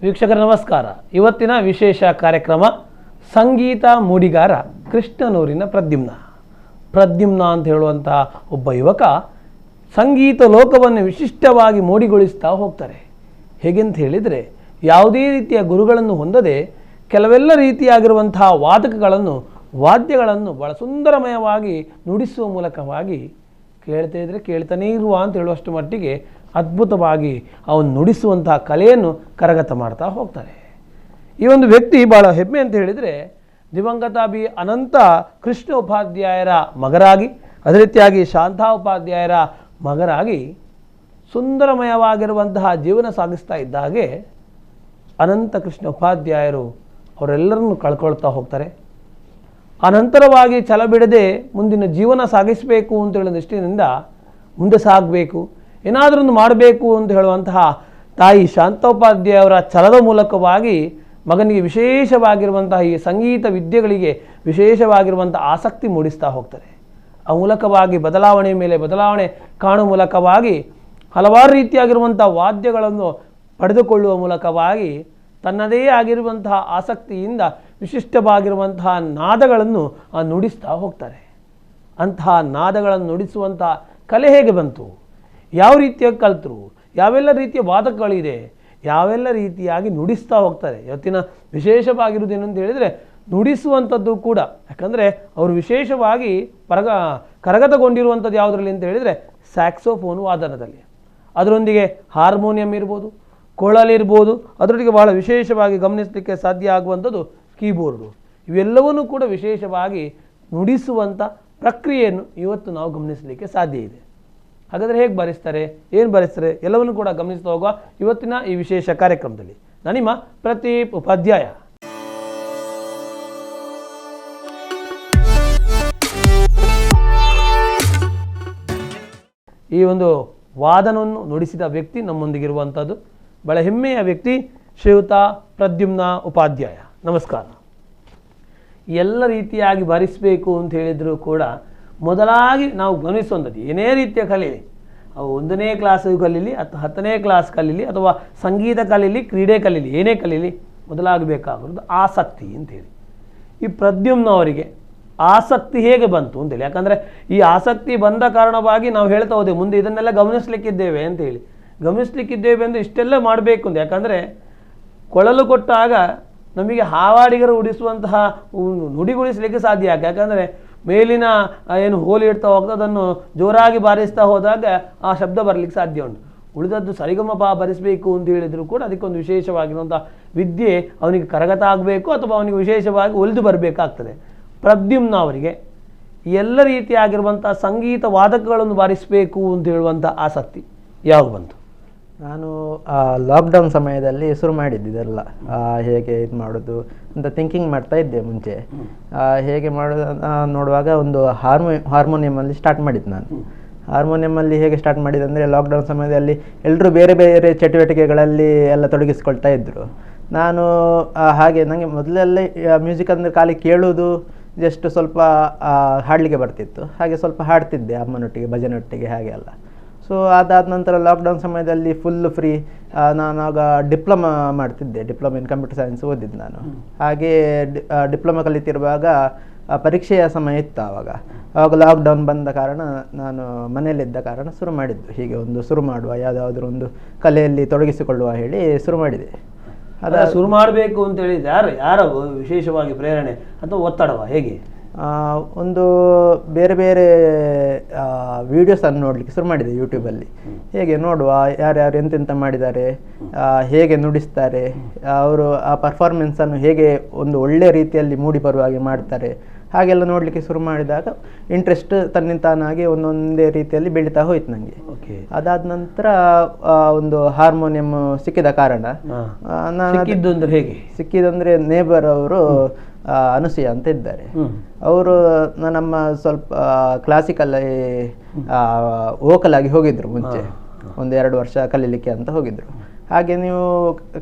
ವೀಕ್ಷಕರ ನಮಸ್ಕಾರ. ಇವತ್ತಿನ ವಿಶೇಷ ಕಾರ್ಯಕ್ರಮ ಸಂಗೀತ ಮೂಡಿಗಾರ ಕೃಷ್ಣನೂರಿನ ಪ್ರದ್ಯುಮ್ನ ಅಂತ ಹೇಳುವಂಥ ಒಬ್ಬ ಯುವಕ ಸಂಗೀತ ಲೋಕವನ್ನು ವಿಶಿಷ್ಟವಾಗಿ ಮೂಡಿಗೊಳಿಸ್ತಾ ಹೋಗ್ತಾರೆ. ಹೇಗೆಂತ ಹೇಳಿದರೆ, ಯಾವುದೇ ರೀತಿಯ ಗುರುಗಳನ್ನು ಹೊಂದದೆ ಕೆಲವೆಲ್ಲ ರೀತಿಯಾಗಿರುವಂತಹ ವಾದ್ಯಗಳನ್ನು ಬಹಳ ಸುಂದರಮಯವಾಗಿ ನುಡಿಸುವ ಮೂಲಕವಾಗಿ ಕೇಳ್ತಾ ಇದ್ದರೆ ಕೇಳ್ತಾನೇ ಇರುವ ಅಂತ ಹೇಳುವಷ್ಟು ಮಟ್ಟಿಗೆ ಅದ್ಭುತವಾಗಿ ಅವನು ನುಡಿಸುವಂತಹ ಕಲೆಯನ್ನು ಕರಗತ ಮಾಡ್ತಾ ಹೋಗ್ತಾರೆ. ಈ ಒಂದು ವ್ಯಕ್ತಿ ಭಾಳ ಹೆಮ್ಮೆ ಅಂತ ಹೇಳಿದರೆ, ದಿವಂಗತ ಬಿ ಅನಂತ ಕೃಷ್ಣ ಉಪಾಧ್ಯಾಯರ ಮಗರಾಗಿ, ಅದೇ ರೀತಿಯಾಗಿ ಶಾಂತಾ ಉಪಾಧ್ಯಾಯರ ಮಗರಾಗಿ ಸುಂದರಮಯವಾಗಿರುವಂತಹ ಜೀವನ ಸಾಗಿಸ್ತಾ ಇದ್ದಾಗೆ ಅನಂತ ಕೃಷ್ಣ ಉಪಾಧ್ಯಾಯರು ಅವರೆಲ್ಲರನ್ನು ಕಳ್ಕೊಳ್ತಾ ಹೋಗ್ತಾರೆ. ಅನಂತರವಾಗಿ ಛಲ ಬಿಡದೆ ಮುಂದಿನ ಜೀವನ ಸಾಗಿಸಬೇಕು ಅಂತ ಹೇಳೋ ದೃಷ್ಟಿಯಿಂದ ಮುಂದೆ ಸಾಗಬೇಕು, ಏನಾದರೂ ಮಾಡಬೇಕು ಅಂತ ಹೇಳುವಂತಹ ತಾಯಿ ಶಾಂತೋಪಾಧ್ಯಾಯವರ ಛಲದ ಮೂಲಕವಾಗಿ ಮಗನಿಗೆ ವಿಶೇಷವಾಗಿರುವಂತಹ ಈ ಸಂಗೀತ ವಿದ್ಯೆಗಳಿಗೆ ವಿಶೇಷವಾಗಿರುವಂಥ ಆಸಕ್ತಿ ಮೂಡಿಸ್ತಾ ಹೋಗ್ತಾರೆ. ಆ ಮೂಲಕವಾಗಿ ಬದಲಾವಣೆ ಮೇಲೆ ಬದಲಾವಣೆ ಕಾಣುವ ಮೂಲಕವಾಗಿ ಹಲವಾರು ರೀತಿಯಾಗಿರುವಂಥ ವಾದ್ಯಗಳನ್ನು ಪಡೆದುಕೊಳ್ಳುವ ಮೂಲಕವಾಗಿ ತನ್ನದೇ ಆಗಿರುವಂತಹ ಆಸಕ್ತಿಯಿಂದ ವಿಶಿಷ್ಟವಾಗಿರುವಂತಹ ನಾದಗಳನ್ನು ನುಡಿಸ್ತಾ ಹೋಗ್ತಾರೆ. ಅಂತಹ ನಾದಗಳನ್ನು ನುಡಿಸುವಂತಹ ಕಲೆ ಹೇಗೆ ಬಂತು, ಯಾವ ರೀತಿಯಾಗಿ ಕಲ್ತರು, ಯಾವೆಲ್ಲ ರೀತಿಯ ವಾದಕಗಳಿದೆ, ಯಾವೆಲ್ಲ ರೀತಿಯಾಗಿ ನುಡಿಸ್ತಾ ಹೋಗ್ತಾರೆ. ಇವತ್ತಿನ ವಿಶೇಷವಾಗಿರುವುದೇನು ಅಂತ ಹೇಳಿದರೆ ನುಡಿಸುವಂಥದ್ದು ಕೂಡ. ಯಾಕಂದರೆ ಅವರು ವಿಶೇಷವಾಗಿ ಕರಗತಗೊಂಡಿರುವಂಥದ್ದು ಯಾವುದರಲ್ಲಿ ಅಂತ ಹೇಳಿದರೆ ಸ್ಯಾಕ್ಸೋಫೋನ್ ವಾದನದಲ್ಲಿ, ಅದರೊಂದಿಗೆ ಹಾರ್ಮೋನಿಯಂ ಇರ್ಬೋದು, ಕೊಳಲಿರ್ಬೋದು, ಅದರೊಟ್ಟಿಗೆ ಬಹಳ ವಿಶೇಷವಾಗಿ ಗಮನಿಸಲಿಕ್ಕೆ ಸಾಧ್ಯ ಆಗುವಂಥದ್ದು ಕೀಬೋರ್ಡು. ಇವೆಲ್ಲವನ್ನೂ ಕೂಡ ವಿಶೇಷವಾಗಿ ನುಡಿಸುವಂಥ ಪ್ರಕ್ರಿಯೆಯನ್ನು ಇವತ್ತು ನಾವು ಗಮನಿಸಲಿಕ್ಕೆ ಸಾಧ್ಯ ಇದೆ. ಹಾಗಾದರೆ ಹೇಗೆ ಬಾರಿಸ್ತಾರೆ, ಏನು ಬಾರಿಸ್ತಾರೆ ಎಲ್ಲವನ್ನು ಕೂಡ ಗಮನಿಸ್ತಾ ಹೋಗುವ ಇವತ್ತಿನ ಈ ವಿಶೇಷ ಕಾರ್ಯಕ್ರಮದಲ್ಲಿ. ನಾನು ನಿಮ್ಮ ಪ್ರದೀಪ್ ಉಪಾಧ್ಯಾಯ. ಈ ಒಂದು ವಾದನವನ್ನು ನುಡಿಸಿದ ವ್ಯಕ್ತಿ ನಮ್ಮೊಂದಿಗಿರುವಂಥದ್ದು ಬಹಳ ಹೆಮ್ಮೆಯ ವ್ಯಕ್ತಿ ಶ್ರೀಯುತ ಪ್ರದ್ಯುಮ್ನ ಉಪಾಧ್ಯಾಯ. ನಮಸ್ಕಾರ. ಎಲ್ಲ ರೀತಿಯಾಗಿ ಬಾರಿಸಬೇಕು ಅಂತ ಹೇಳಿದರೂ ಕೂಡ ಮೊದಲಾಗಿ ನಾವು ಗಮನಿಸುವಂಥದ್ದು, ಏನೇ ರೀತಿಯ ಕಲೀಲಿ, ಅವು 1ನೇ ಕ್ಲಾಸ್ ಕಲೀಲಿ ಅಥವಾ 10ನೇ ಕ್ಲಾಸ್ ಕಲೀಲಿ ಅಥವಾ ಸಂಗೀತ ಕಲೀಲಿ, ಕ್ರೀಡೆ ಕಲೀಲಿ, ಏನೇ ಕಲೀಲಿ, ಮೊದಲಾಗಬೇಕಾಗಿರೋದು ಆಸಕ್ತಿ ಅಂತೇಳಿ. ಈ ಪ್ರದ್ಯುಮ್ನವರಿಗೆ ಆಸಕ್ತಿ ಹೇಗೆ ಬಂತು ಅಂತೇಳಿ, ಯಾಕಂದರೆ ಈ ಆಸಕ್ತಿ ಬಂದ ಕಾರಣವಾಗಿ ನಾವು ಹೇಳ್ತಾ ಹೋದೆವು ಮುಂದೆ ಇದನ್ನೆಲ್ಲ ಗಮನಿಸಲಿಕ್ಕಿದ್ದೇವೆ ಅಂತೇಳಿ. ಗಮನಿಸಲಿಕ್ಕಿದ್ದೇವೆ ಅಂದರೆ ಇಷ್ಟೆಲ್ಲ ಮಾಡಬೇಕು ಅಂತ. ಯಾಕಂದರೆ ಕೊಳಲು ಕೊಟ್ಟಾಗ ನಮಗೆ ಹಾವಾಡಿಗರು ಉಡಿಸುವಂತಹ ನುಡಿಗೊಳಿಸಲಿಕ್ಕೆ ಸಾಧ್ಯ ಆಗ. ಯಾಕಂದರೆ ಮೇಲಿನ ಏನು ಹೋಲಿ ಇಡ್ತಾ ಹೋಗ್ತಾ ಅದನ್ನು ಜೋರಾಗಿ ಬಾರಿಸ್ತಾ ಹೋದಾಗ ಆ ಶಬ್ದ ಬರಲಿಕ್ಕೆ ಸಾಧ್ಯ ಉಂಟು. ಉಳಿದದ್ದು ಸರಿಗಮಪ ಭರಿಸಬೇಕು ಅಂತ ಹೇಳಿದರೂ ಕೂಡ ಅದಕ್ಕೊಂದು ವಿಶೇಷವಾಗಿರುವಂಥ ವಿದ್ಯೆ ಅವನಿಗೆ ಕರಗತ ಆಗಬೇಕು ಅಥವಾ ಅವನಿಗೆ ವಿಶೇಷವಾಗಿ ಒಲಿದು ಬರಬೇಕಾಗ್ತದೆ. ಪ್ರದ್ಯುಮ್ನ ಅವರಿಗೆ ಎಲ್ಲ ರೀತಿಯಾಗಿರುವಂಥ ಸಂಗೀತ ವಾದಕಗಳನ್ನು ಬಾರಿಸಬೇಕು ಅಂತ ಹೇಳುವಂಥ ಆಸಕ್ತಿ ಯಾವಾಗ ಬಂತು? ನಾನು ಲಾಕ್ಡೌನ್ ಸಮಯದಲ್ಲಿ ಶುರು ಮಾಡಿದ್ದಿದೆಲ್ಲ, ಹೇಗೆ ಇದು ಮಾಡೋದು ಅಂತ ಥಿಂಕಿಂಗ್ ಮಾಡ್ತಾ ಇದ್ದೆ ಮುಂಚೆ. ಹೇಗೆ ಮಾಡೋದು ನೋಡುವಾಗ ಒಂದು ಹಾರ್ಮೋನಿಯಮಲ್ಲಿ ಸ್ಟಾರ್ಟ್ ಮಾಡಿದ್ದು ನಾನು. ಹಾರ್ಮೋನಿಯಮಲ್ಲಿ ಹೇಗೆ ಸ್ಟಾರ್ಟ್ ಮಾಡಿದೆ ಅಂದರೆ, ಲಾಕ್ಡೌನ್ ಸಮಯದಲ್ಲಿ ಎಲ್ಲರೂ ಬೇರೆ ಬೇರೆ ಚಟುವಟಿಕೆಗಳಲ್ಲಿ ಎಲ್ಲ ತೊಡಗಿಸ್ಕೊಳ್ತಾ ಇದ್ದರು. ನಾನು ಹಾಗೆ ನನಗೆ ಮೊದಲೆಲ್ಲ ಮ್ಯೂಸಿಕ್ ಅಂದರೆ ಖಾಲಿ ಕೇಳೋದು, ಜಸ್ಟ್ ಸ್ವಲ್ಪ ಹಾಡಲಿಕ್ಕೆ ಬರ್ತಿತ್ತು. ಹಾಗೆ ಸ್ವಲ್ಪ ಹಾಡ್ತಿದ್ದೆ ಅಮ್ಮನೊಟ್ಟಿಗೆ, ಭಜನೊಟ್ಟಿಗೆ ಹಾಗೆ ಎಲ್ಲ. ಸೊ ಅದಾದ ನಂತರ ಲಾಕ್ಡೌನ್ ಸಮಯದಲ್ಲಿ ಫುಲ್ ಫ್ರೀ. ನಾನು ಆಗ ಡಿಪ್ಲೊಮಾ ಮಾಡ್ತಿದ್ದೆ, ಡಿಪ್ಲೊಮಾ ಇನ್ ಕಂಪ್ಯೂಟರ್ ಸೈನ್ಸ್ ಓದಿದ್ದು ನಾನು. ಹಾಗೆ ಡಿಪ್ಲೊಮಾ ಕಲಿತಿರುವಾಗ ಪರೀಕ್ಷೆಯ ಸಮಯ ಇತ್ತು. ಆವಾಗ ಲಾಕ್ಡೌನ್ ಬಂದ ಕಾರಣ ನಾನು ಮನೆಯಲ್ಲಿದ್ದ ಕಾರಣ ಶುರು ಮಾಡಿದ್ದು, ಹೀಗೆ ಒಂದು ಶುರು ಮಾಡುವ, ಯಾವುದಾದ್ರೂ ಒಂದು ಕಲೆಯಲ್ಲಿ ತೊಡಗಿಸಿಕೊಳ್ಳುವ ಹೇಳಿ ಶುರು ಮಾಡಿದೆ. ಅದ ಶುರು ಮಾಡಬೇಕು ಅಂತ ಹೇಳಿದ್ರೆ ಯಾರ ವಿಶೇಷವಾಗಿ ಪ್ರೇರಣೆ ಅಥವಾ ಒತ್ತಡವ ಹೇಗೆ? ಒಂದು ಬೇರೆ ಬೇರೆ ವೀಡಿಯೋಸನ್ನು ನೋಡಲಿಕ್ಕೆ ಶುರು ಮಾಡಿದೆ ಯೂಟ್ಯೂಬಲ್ಲಿ. ಹೇಗೆ ನೋಡುವ, ಯಾರ್ಯಾರು ಎಂತೆಂತ ಮಾಡಿದ್ದಾರೆ, ಹೇಗೆ ನುಡಿಸ್ತಾರೆ, ಅವರು ಆ ಪರ್ಫಾರ್ಮೆನ್ಸನ್ನು ಹೇಗೆ ಒಂದು ಒಳ್ಳೆಯ ರೀತಿಯಲ್ಲಿ ಮೂಡಿ ಬರುವ ಹಾಗೆ ಮಾಡ್ತಾರೆ, ಹಾಗೆಲ್ಲ ನೋಡಲಿಕ್ಕೆ ಶುರು ಮಾಡಿದಾಗ ಇಂಟ್ರೆಸ್ಟ್ ತನ್ನಿಂತಾನಾಗಿ ಒಂದೊಂದೇ ರೀತಿಯಲ್ಲಿ ಬೆಳೀತಾ ಹೋಯ್ತು ನನಗೆ. ಅದಾದ ನಂತರ ಒಂದು ಹಾರ್ಮೋನಿಯಂ ಸಿಕ್ಕಿದ ಕಾರಣ ನಾನು ಸಿಕ್ಕಿದಂದರೆ ನೇಬರ್ ಅವರು ಅನುಸೂಯ ಅಂತ ಇದ್ದಾರೆ. ಅವರು ನಮ್ಮ ಸ್ವಲ್ಪ ಕ್ಲಾಸಿಕಲ್ ವೋಕಲ್ ಆಗಿ ಹೋಗಿದ್ರು ಮುಂಚೆ, 1-2 ವರ್ಷ ಕಲೀಲಿಕ್ಕೆ ಅಂತ ಹೋಗಿದ್ರು. ಹಾಗೆ ನೀವು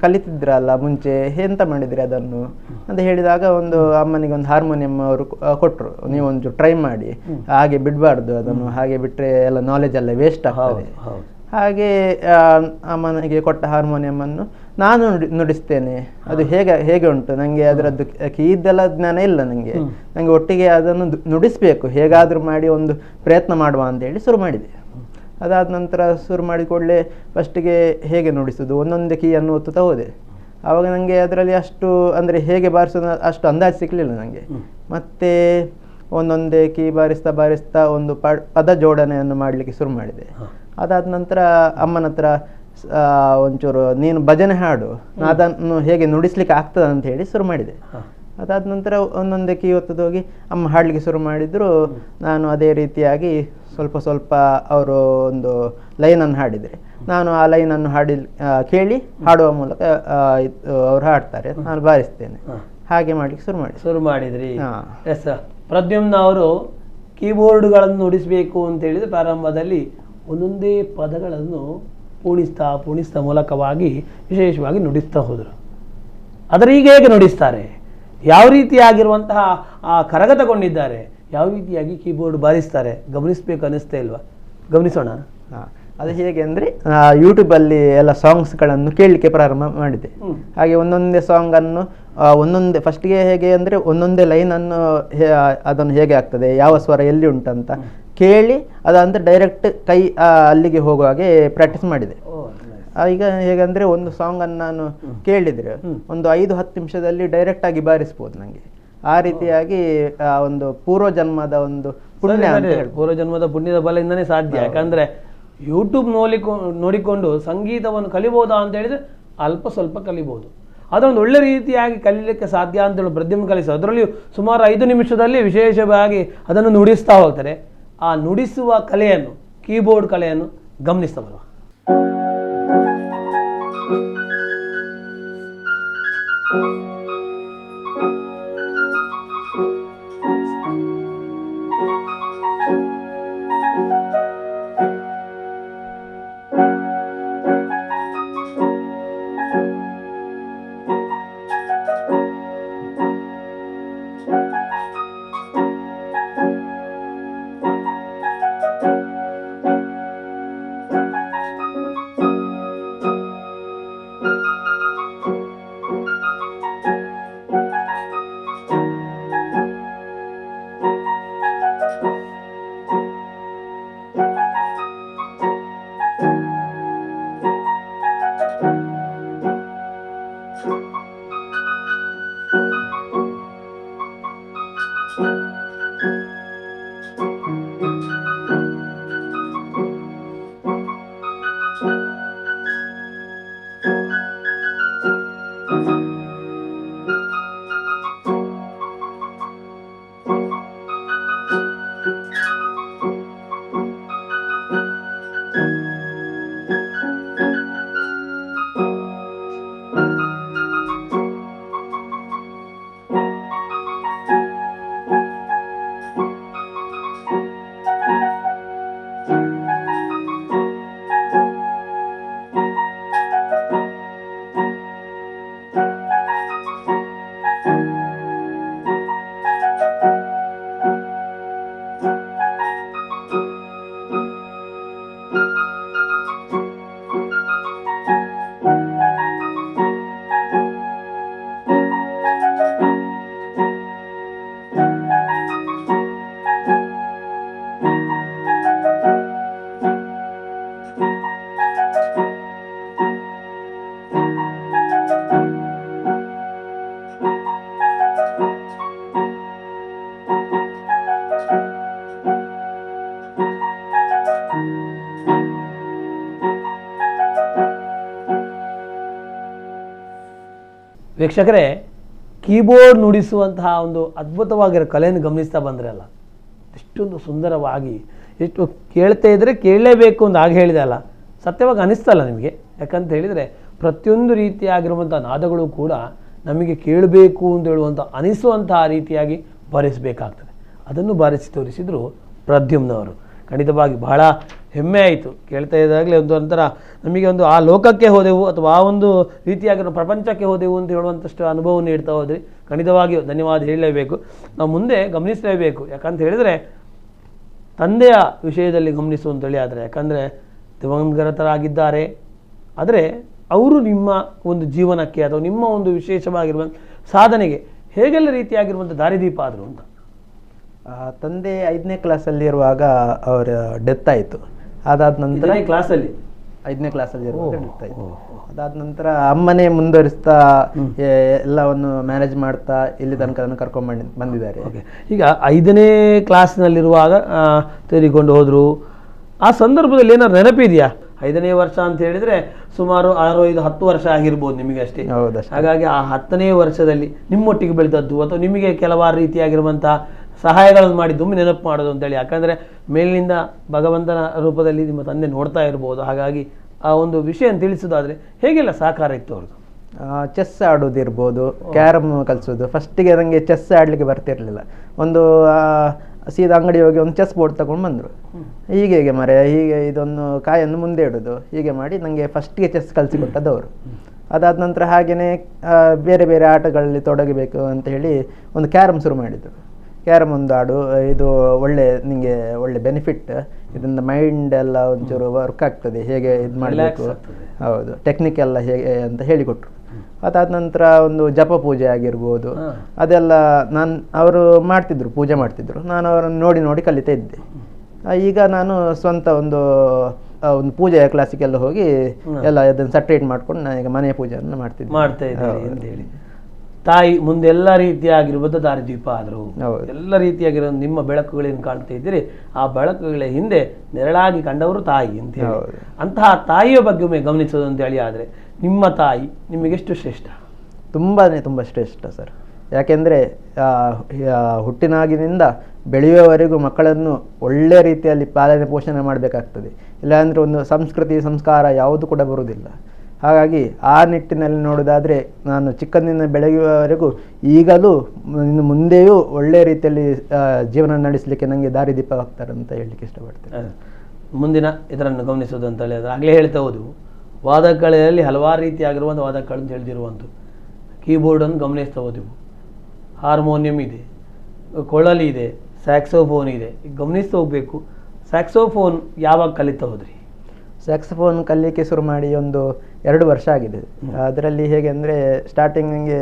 ಕಲಿತಿದ್ರಲ್ಲ ಮುಂಚೆ, ಎಂತ ಮಾಡಿದ್ರಿ ಅದನ್ನು ಅಂತ ಹೇಳಿದಾಗ ಒಂದು ಅಮ್ಮನಿಗೆ ಒಂದು ಹಾರ್ಮೋನಿಯಂ ಅವರು ಕೊಟ್ಟರು, ನೀವೊಂದು ಟ್ರೈ ಮಾಡಿ, ಹಾಗೆ ಬಿಡಬಾರ್ದು ಅದನ್ನು, ಹಾಗೆ ಬಿಟ್ಟರೆ ಎಲ್ಲ ನಾಲೆಜ್ ಎಲ್ಲ ವೇಸ್ಟ್ ಆಗ್ತದೆ. ಹಾಗೆ ಅಮ್ಮನಿಗೆ ಕೊಟ್ಟ ಹಾರ್ಮೋನಿಯಮನ್ನು ನಾನು ನುಡಿಸ್ತೇನೆ, ಅದು ಹೇಗೆ ಉಂಟು, ನನಗೆ ಅದರದ್ದು ಕೀದೆಲ್ಲ ಜ್ಞಾನ ಇಲ್ಲ ನನಗೆ. ನನಗೆ ಒಟ್ಟಿಗೆ ಅದನ್ನು ನುಡಿಸ್ಬೇಕು, ಹೇಗಾದರೂ ಮಾಡಿ ಒಂದು ಪ್ರಯತ್ನ ಮಾಡುವ ಅಂತೇಳಿ ಶುರು ಮಾಡಿದೆ. ಅದಾದ ನಂತರ ಶುರು ಮಾಡಿ ಕೂಡಲೇ ಫಸ್ಟಿಗೆ ಹೇಗೆ ನುಡಿಸೋದು, ಒಂದೊಂದೇ ಕೀಯನ್ನು ಒತ್ತುತ್ತಾ ಹೋದೆ. ಆವಾಗ ನನಗೆ ಅದರಲ್ಲಿ ಅಷ್ಟು ಅಂದರೆ ಹೇಗೆ ಬಾರಿಸೋದು ಅಷ್ಟು ಅಂದಾಜು ಸಿಗಲಿಲ್ಲ ನನಗೆ. ಮತ್ತು ಒಂದೊಂದೇ ಕೀ ಬಾರಿಸ್ತಾ ಒಂದು ಪದ ಜೋಡಣೆಯನ್ನು ಮಾಡಲಿಕ್ಕೆ ಶುರು ಮಾಡಿದೆ. ಅದಾದ ನಂತರ ಅಮ್ಮನ ಹತ್ರ ಒಂಚೂರು ನೀನು ಭಜನೆ ಹಾಡು, ಅದನ್ನು ಹೇಗೆ ನುಡಿಸ್ಲಿಕ್ಕೆ ಆಗ್ತದೆ ಅಂತ ಹೇಳಿ ಶುರು ಮಾಡಿದೆ. ಅದಾದ ನಂತರ ಒಂದೊಂದೇ ಕೀ ಒತ್ತದು ಹೋಗಿ ಅಮ್ಮ ಹಾಡಲಿಕ್ಕೆ ಶುರು ಮಾಡಿದ್ರು. ನಾನು ಅದೇ ರೀತಿಯಾಗಿ ಸ್ವಲ್ಪ ಅವರು ಒಂದು ಲೈನನ್ನು ಹಾಡಿದರೆ ನಾನು ಆ ಲೈನನ್ನು ಕೇಳಿ ಹಾಡುವ ಮೂಲಕ ಅವರು ಹಾಡ್ತಾರೆ, ನಾನು ಬಾರಿಸ್ತೇನೆ. ಹಾಗೆ ಮಾಡ್ಲಿಕ್ಕೆ ಶುರು ಮಾಡಿದ್ರಿ. ಎಸ್, ಪ್ರದ್ಯುಮ್ನ ಅವರು ಕೀಬೋರ್ಡ್ಗಳನ್ನು ನುಡಿಸಬೇಕು ಅಂತ ಹೇಳಿದ್ರೆ ಪ್ರಾರಂಭದಲ್ಲಿ ಒಂದೊಂದೇ ಪದಗಳನ್ನು ಪೂಣಿಸ್ತಾ ಮೂಲಕವಾಗಿ ವಿಶೇಷವಾಗಿ ನುಡಿಸ್ತಾ ಹೋದರು. ಅದರ ಈಗ ಹೇಗೆ ನುಡಿಸ್ತಾರೆ, ಯಾವ ರೀತಿಯಾಗಿರುವಂತಹ ಆ ಕರಗತಗೊಂಡಿದ್ದಾರೆ, ಯಾವ ರೀತಿಯಾಗಿ ಕೀಬೋರ್ಡ್ ಬಾರಿಸ್ತಾರೆ ಗಮನಿಸಬೇಕು ಅನ್ನಿಸ್ತಾ ಇಲ್ವಾ? ಗಮನಿಸೋಣ. ಅದು ಹೇಗೆ ಅಂದರೆ ಯೂಟ್ಯೂಬಲ್ಲಿ ಎಲ್ಲ ಸಾಂಗ್ಸ್ಗಳನ್ನು ಕೇಳಲಿಕ್ಕೆ ಪ್ರಾರಂಭ ಮಾಡಿದೆ. ಹಾಗೆ ಒಂದೊಂದೇ ಸಾಂಗನ್ನು ಒಂದೊಂದೇ ಫಸ್ಟಿಗೆ ಹೇಗೆ ಅಂದರೆ ಒಂದೊಂದೇ ಲೈನನ್ನು ಅದನ್ನು ಹೇಗೆ ಆಗ್ತದೆ, ಯಾವ ಸ್ವರ ಎಲ್ಲಿ ಉಂಟಂತ ಕೇಳಿ ಅದಂದ್ರೆ ಡೈರೆಕ್ಟ್ ಕೈ ಅಲ್ಲಿಗೆ ಹೋಗುವ ಹಾಗೆ ಪ್ರಾಕ್ಟೀಸ್ ಮಾಡಿದೆ. ಈಗ ಹೇಗಂದರೆ ಒಂದು ಸಾಂಗನ್ನು ನಾನು ಕೇಳಿದರೆ ಒಂದು 5-10 ನಿಮಿಷದಲ್ಲಿ ಡೈರೆಕ್ಟ್ ಆಗಿ ಬಾರಿಸ್ಬೋದು ನನಗೆ. ಆ ರೀತಿಯಾಗಿ ಒಂದು ಪೂರ್ವಜನ್ಮದ ಒಂದು ಪುಣ್ಯ, ಪೂರ್ವಜನ್ಮದ ಪುಣ್ಯದ ಬಲದಿಂದನೇ ಸಾಧ್ಯ. ಯಾಕಂದ್ರೆ ಯೂಟ್ಯೂಬ್ ನೋಡಿಕೊಂಡು ಸಂಗೀತವನ್ನು ಕಲಿಬಹುದಾ ಅಂತ ಹೇಳಿದ್ರೆ ಸ್ವಲ್ಪ ಕಲಿಬಹುದು. ಅದೊಂದು ಒಳ್ಳೆ ರೀತಿಯಾಗಿ ಕಲೀಲಿಕ್ಕೆ ಸಾಧ್ಯ ಅಂತೇಳಿ ಪ್ರದ್ಯುಮ್ನ ಕಲಿಸ, ಅದರಲ್ಲಿಯೂ ಸುಮಾರು 5 ನಿಮಿಷದಲ್ಲಿ ವಿಶೇಷವಾಗಿ ಅದನ್ನು ನುಡಿಸ್ತಾ ಹೋಗ್ತಾರೆ. ಆ ನುಡಿಸುವ ಕಲೆಯನ್ನು, ಕೀಬೋರ್ಡ್ ಕಲೆಯನ್ನು ಗಮನಿಸ್ತಾ ಬರುವ. ವೀಕ್ಷಕರೇ, ಕೀಬೋರ್ಡ್ ನುಡಿಸುವಂತಹ ಒಂದು ಅದ್ಭುತವಾಗಿರೋ ಕಲೆಯನ್ನು ಗಮನಿಸ್ತಾ ಬಂದರೆ ಅಲ್ಲ, ಎಷ್ಟೊಂದು ಸುಂದರವಾಗಿ, ಎಷ್ಟು ಕೇಳ್ತಾ ಇದ್ದರೆ ಕೇಳಲೇಬೇಕು ಅಂತ ಆಗ ಹೇಳಿದೆ ಅಲ್ಲ, ಸತ್ಯವಾಗಿ ಅನಿಸ್ತಲ್ಲ ನಿಮಗೆ? ಯಾಕಂತ ಹೇಳಿದರೆ ಪ್ರತಿಯೊಂದು ರೀತಿಯಾಗಿರುವಂಥ ನಾದಗಳು ಕೂಡ ನಮಗೆ ಕೇಳಬೇಕು ಅಂತ ಹೇಳುವಂಥ ಅನಿಸುವಂತಹ ರೀತಿಯಾಗಿ ಬಾರಿಸಬೇಕಾಗ್ತದೆ. ಅದನ್ನು ಬಾರಿಸಿ ತೋರಿಸಿದರು ಪ್ರದ್ಯುಮ್ನವರು. ಖಂಡಿತವಾಗಿ ಬಹಳ ಹೆಮ್ಮೆ ಆಯಿತು ಕೇಳ್ತಾ ಇದ್ದಾಗಲೇ. ಒಂಥರ ನಮಗೆ ಒಂದು ಆ ಲೋಕಕ್ಕೆ ಹೋದೆವು ಅಥವಾ ಆ ಒಂದು ರೀತಿಯಾಗಿ ಪ್ರಪಂಚಕ್ಕೆ ಹೋದೆವು ಅಂತ ಹೇಳುವಂಥಷ್ಟು ಅನುಭವ ನೀಡ್ತಾ ಹೋದ್ರಿ. ಖಂಡಿತವಾಗಿಯೂ ಧನ್ಯವಾದ ಹೇಳಲೇಬೇಕು. ನಾವು ಮುಂದೆ ಗಮನಿಸಲೇಬೇಕು. ಯಾಕಂತ ಹೇಳಿದರೆ ತಂದೆಯ ವಿಷಯದಲ್ಲಿ ಗಮನಿಸುವಂತೇಳಿ ಆದರೆ, ಯಾಕಂದರೆ ದಿವಂಗತರಾಗಿದ್ದಾರೆ. ಆದರೆ ಅವರು ನಿಮ್ಮ ಒಂದು ಜೀವನಕ್ಕೆ ಅಥವಾ ನಿಮ್ಮ ಒಂದು ವಿಶೇಷವಾಗಿರುವಂಥ ಸಾಧನೆಗೆ ಹೇಗೆಲ್ಲ ರೀತಿಯಾಗಿರುವಂಥ ದಾರಿದೀಪ ಆದರು ಅಂತ? ತಂದೆ 5ನೇ ಕ್ಲಾಸಲ್ಲಿ ಇರುವಾಗ ಅವರ ಡೆತ್ ಆಯಿತು. ಅದಾದ ನಂತರ ಕ್ಲಾಸಲ್ಲಿ 5ನೇ ಕ್ಲಾಸಲ್ಲಿ ಇರುವಾಗ ಡೆತ್ ಆಯಿತು. ಅದಾದ ನಂತರ ಅಮ್ಮನೇ ಮುಂದುವರಿಸ್ತಾ ಎಲ್ಲವನ್ನು ಮ್ಯಾನೇಜ್ ಮಾಡ್ತಾ ಇಲ್ಲಿ ತನಕ ಕರ್ಕೊಂಡು ಬಂದಿದ್ದಾರೆ. ಈಗ 5ನೇ ಕ್ಲಾಸ್ನಲ್ಲಿರುವಾಗ ತೆಗೆದುಕೊಂಡು ಹೋದರು. ಆ ಸಂದರ್ಭದಲ್ಲಿ ಏನಾದ್ರು ನೆನಪಿದೆಯಾ? 5ನೇ ವರ್ಷ ಅಂತ ಹೇಳಿದರೆ ಸುಮಾರು 6-5-10 ವರ್ಷ ಆಗಿರ್ಬೋದು ನಿಮಗೆ ಅಷ್ಟೇ. ಹಾಗಾಗಿ ಆ 10ನೇ ವರ್ಷದಲ್ಲಿ ನಿಮ್ಮೊಟ್ಟಿಗೆ ಬೆಳೆದದ್ದು ಅಥವಾ ನಿಮಗೆ ಕೆಲವಾರು ರೀತಿಯಾಗಿರುವಂಥ ಸಹಾಯಗಳನ್ನು ಮಾಡಿದ್ದು ನೆನಪು ಮಾಡೋದು ಅಂತೇಳಿ. ಯಾಕಂದರೆ ಮೇಲಿನಿಂದ ಭಗವಂತನ ರೂಪದಲ್ಲಿ ನಿಮ್ಮ ತಂದೆ ನೋಡ್ತಾ ಇರ್ಬೋದು. ಹಾಗಾಗಿ ಆ ಒಂದು ವಿಷಯ ತಿಳಿಸೋದಾದರೆ ಹೇಗೆಲ್ಲ ಸಹಕಾರ ಇತ್ತು ಅವ್ರದ್ದು? ಚೆಸ್ ಆಡೋದಿರ್ಬೋದು, ಕ್ಯಾರಮ್ ಕಲಿಸೋದು. ಫಸ್ಟಿಗೆ ನನಗೆ ಚೆಸ್ ಆಡಲಿಕ್ಕೆ ಬರ್ತಿರ್ಲಿಲ್ಲ. ಒಂದು ಸೀದಾ ಅಂಗಡಿ ಹೋಗಿ ಒಂದು ಚೆಸ್ ಬೋರ್ಡ್ ತಗೊಂಡು ಬಂದರು. ಹೀಗೆ ಮರೆ ಹೀಗೆ ಇದೊಂದು ಕಾಯನ್ನು ಮುಂದೆ ಇಡೋದು ಹೀಗೆ ಮಾಡಿ ನನಗೆ ಫಸ್ಟಿಗೆ ಚೆಸ್ ಕಲಿಸಿಕೊಟ್ಟದ್ದು ಅವರು. ಅದಾದ ನಂತರ ಹಾಗೆಯೇ ಬೇರೆ ಬೇರೆ ಆಟಗಳಲ್ಲಿ ತೊಡಗಬೇಕು ಅಂತ ಹೇಳಿ ಒಂದು ಕ್ಯಾರಮ್ ಶುರು ಮಾಡಿದರು. ಕ್ಯಾರಮ್ ಒಂದು ಆಡು, ಇದು ನಿಮಗೆ ಒಳ್ಳೆ ಬೆನಿಫಿಟ್, ಇದರಿಂದ ಮೈಂಡ್ ಎಲ್ಲ ಒಂಚೂರು ವರ್ಕ್ ಆಗ್ತದೆ, ಹೇಗೆ ಇದು ಮಾಡಬೇಕು, ಹೌದು ಟೆಕ್ನಿಕ್ ಎಲ್ಲ ಹೇಗೆ ಅಂತ ಹೇಳಿಕೊಟ್ರು. ಅದಾದ ನಂತರ ಒಂದು ಜಪ ಪೂಜೆ ಆಗಿರ್ಬೋದು, ಅದೆಲ್ಲ ಅವರು ಮಾಡ್ತಿದ್ರು, ಪೂಜೆ ಮಾಡ್ತಿದ್ರು. ನಾನು ಅವರನ್ನು ನೋಡಿ ನೋಡಿ ಕಲಿತಾ ಇದ್ದೆ. ಈಗ ನಾನು ಸ್ವಂತ ಒಂದು ಪೂಜೆಯ ಕ್ಲಾಸಿಗೆಲ್ಲ ಹೋಗಿ ಎಲ್ಲ ಅದನ್ನು ಸಟ್ರೇಟ್ ಮಾಡ್ಕೊಂಡು ನಾನೀಗ ಮನೆಯ ಪೂಜೆಯನ್ನು ಮಾಡ್ತಾ ಇದ್ದೀನಿ ಅಂತ ಹೇಳಿ. ತಾಯಿ ಮುಂದೆ ಎಲ್ಲ ರೀತಿಯಾಗಿರುವಂಥ ದಾರಿದೀಪ ಆದರು. ಎಲ್ಲ ರೀತಿಯಾಗಿರೋ ನಿಮ್ಮ ಬೆಳಕುಗಳೇನು ಕಾಣ್ತಾ ಇದ್ದೀರಿ, ಆ ಬೆಳಕುಗಳ ಹಿಂದೆ ನೆರಳಾಗಿ ಕಂಡವರು ತಾಯಿ ಅಂತ ಹೇಳಿ. ಅಂತಹ ತಾಯಿಯ ಬಗ್ಗೆ ಒಮ್ಮೆ ಗಮನಿಸೋದು ಅಂತೇಳಿ ಆದರೆ ನಿಮ್ಮ ತಾಯಿ ನಿಮಗೆಷ್ಟು ಶ್ರೇಷ್ಠ? ತುಂಬ ಶ್ರೇಷ್ಠ ಸರ್. ಯಾಕೆಂದರೆ ಹುಟ್ಟಿನಾಗಿನಿಂದ ಬೆಳೆಯುವವರೆಗೂ ಮಕ್ಕಳನ್ನು ಒಳ್ಳೆಯ ರೀತಿಯಲ್ಲಿ ಪಾಲನೆ ಪೋಷಣೆ ಮಾಡಬೇಕಾಗ್ತದೆ. ಇಲ್ಲಾಂದರೆ ಒಂದು ಸಂಸ್ಕೃತಿ ಸಂಸ್ಕಾರ ಯಾವುದು ಕೂಡ ಬರುವುದಿಲ್ಲ. ಹಾಗಾಗಿ ಆ ನಿಟ್ಟಿನಲ್ಲಿ ನೋಡೋದಾದರೆ ನಾನು ಚಿಕ್ಕಂದಿನ ಬೆಳೆಯುವವರೆಗೂ ಈಗಲೂ ಇನ್ನು ಮುಂದೆಯೂ ಒಳ್ಳೆಯ ರೀತಿಯಲ್ಲಿ ಜೀವನ ನಡೆಸಲಿಕ್ಕೆ ನನಗೆ ದಾರಿದೀಪವಾಗ್ತಾರೆ ಅಂತ ಹೇಳಲಿಕ್ಕೆ ಇಷ್ಟಪಡ್ತೇನೆ. ಮುಂದಿನ ಇದರನ್ನು ಗಮನಿಸೋದು ಅಂತ ಹೇಳಿದ್ರೆ ಆಗಲೇ ಹೇಳ್ತಾ ಹೋದೆವು, ವಾದಕಲೆಯಲ್ಲಿ ಹಲವಾರು ರೀತಿಯಾಗಿರುವಂಥ ವಾದಕಗಳನ್ನು ತಿಳಿದಿರುವಂಥದ್ದು. ಕೀಬೋರ್ಡನ್ನು ಗಮನಿಸ್ತಾ ಹೋದೆವು, ಹಾರ್ಮೋನಿಯಂ ಇದೆ, ಕೊಳಲಿ ಇದೆ, ಸ್ಯಾಕ್ಸೋಫೋನ್ ಇದೆ. ಗಮನಿಸ್ತಾ ಹೋಗಬೇಕು. ಸ್ಯಾಕ್ಸೋಫೋನ್ ಯಾವಾಗ ಕಲಿತಾ ಹೋದ್ರಿ? ಸ್ಯಾಕ್ಸಫೋನ್ ಕಲಿಯಲಿಕ್ಕೆ ಶುರು ಮಾಡಿ ಒಂದು 2 ವರ್ಷ ಆಗಿದೆ. ಅದರಲ್ಲಿ ಹೇಗೆ ಅಂದರೆ ಸ್ಟಾರ್ಟಿಂಗ್ ನನಗೆ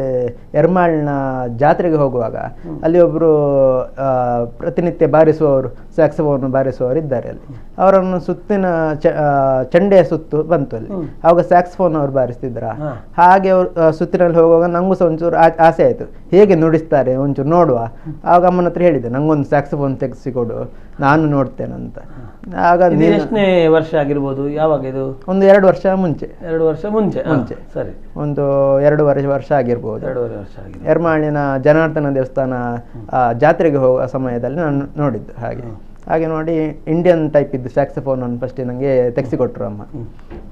ಎರ್ಮಾಳ್ನ ಜಾತ್ರೆಗೆ ಹೋಗುವಾಗ ಅಲ್ಲಿ ಒಬ್ಬರು ಪ್ರತಿನಿತ್ಯ ಬಾರಿಸುವವರು, ಸ್ಯಾಕ್ಸಫೋನ್ ಬಾರಿಸುವವರು ಇದ್ದಾರೆ. ಅಲ್ಲಿ ಅವರನ್ನು ಸುತ್ತಿನ ಚಂಡೆಯ ಸುತ್ತು ಬಂತು ಅಲ್ಲಿ. ಆವಾಗ ಸ್ಯಾಕ್ಸಫೋನ್ ಅವರು ಬಾರಿಸ್ತಿದ್ರ. ಹಾಗೆ ಅವರು ಸುತ್ತಿನಲ್ಲಿ ಹೋಗುವಾಗ ನನಗೂ ಸಹ ಒಂಚೂರು ಆಸೆ ಆಯಿತು, ಹೇಗೆ ನುಡಿಸ್ತಾರೆ ಒಂಚೂರು ನೋಡುವ. ಆವಾಗ ಅಮ್ಮನ ಹತ್ರ ಹೇಳಿದೆ, ನಂಗೊಂದು ಸ್ಯಾಕ್ಸಫೋನ್ ತೆಗೆಸಿಕೊಡು, ನಾನು ನೋಡ್ತೇನಂತ. ಆಗ ಎಷ್ಟನೇ ವರ್ಷ ಆಗಿರ್ಬೋದು? ಯಾವಾಗ ಇದು? ಒಂದು 2 ವರ್ಷ ಮುಂಚೆ. 2 ವರ್ಷ ಮುಂಚೆ. ಸರಿ, ಒಂದು 2.5 ವರ್ಷ ಆಗಿರ್ಬೋದು. 2.5 ವರ್ಷ ಆಗಿದೆ. ಎರ್ಮಾಳಿನ ಜನಾರ್ದನ ದೇವಸ್ಥಾನ ಜಾತ್ರೆಗೆ ಹೋಗುವ ಸಮಯದಲ್ಲಿ ನಾನು ನೋಡಿದ್ದು. ಹಾಗೆ ನೋಡಿ ಇಂಡಿಯನ್ ಟೈಪ್ ಇದ್ದು ಸ್ಯಾಕ್ಸಫೋನನ್ನು ಫಸ್ಟಿಗೆ ನನಗೆ ತೆಗೆಸಿಕೊಟ್ರು ಅಮ್ಮ.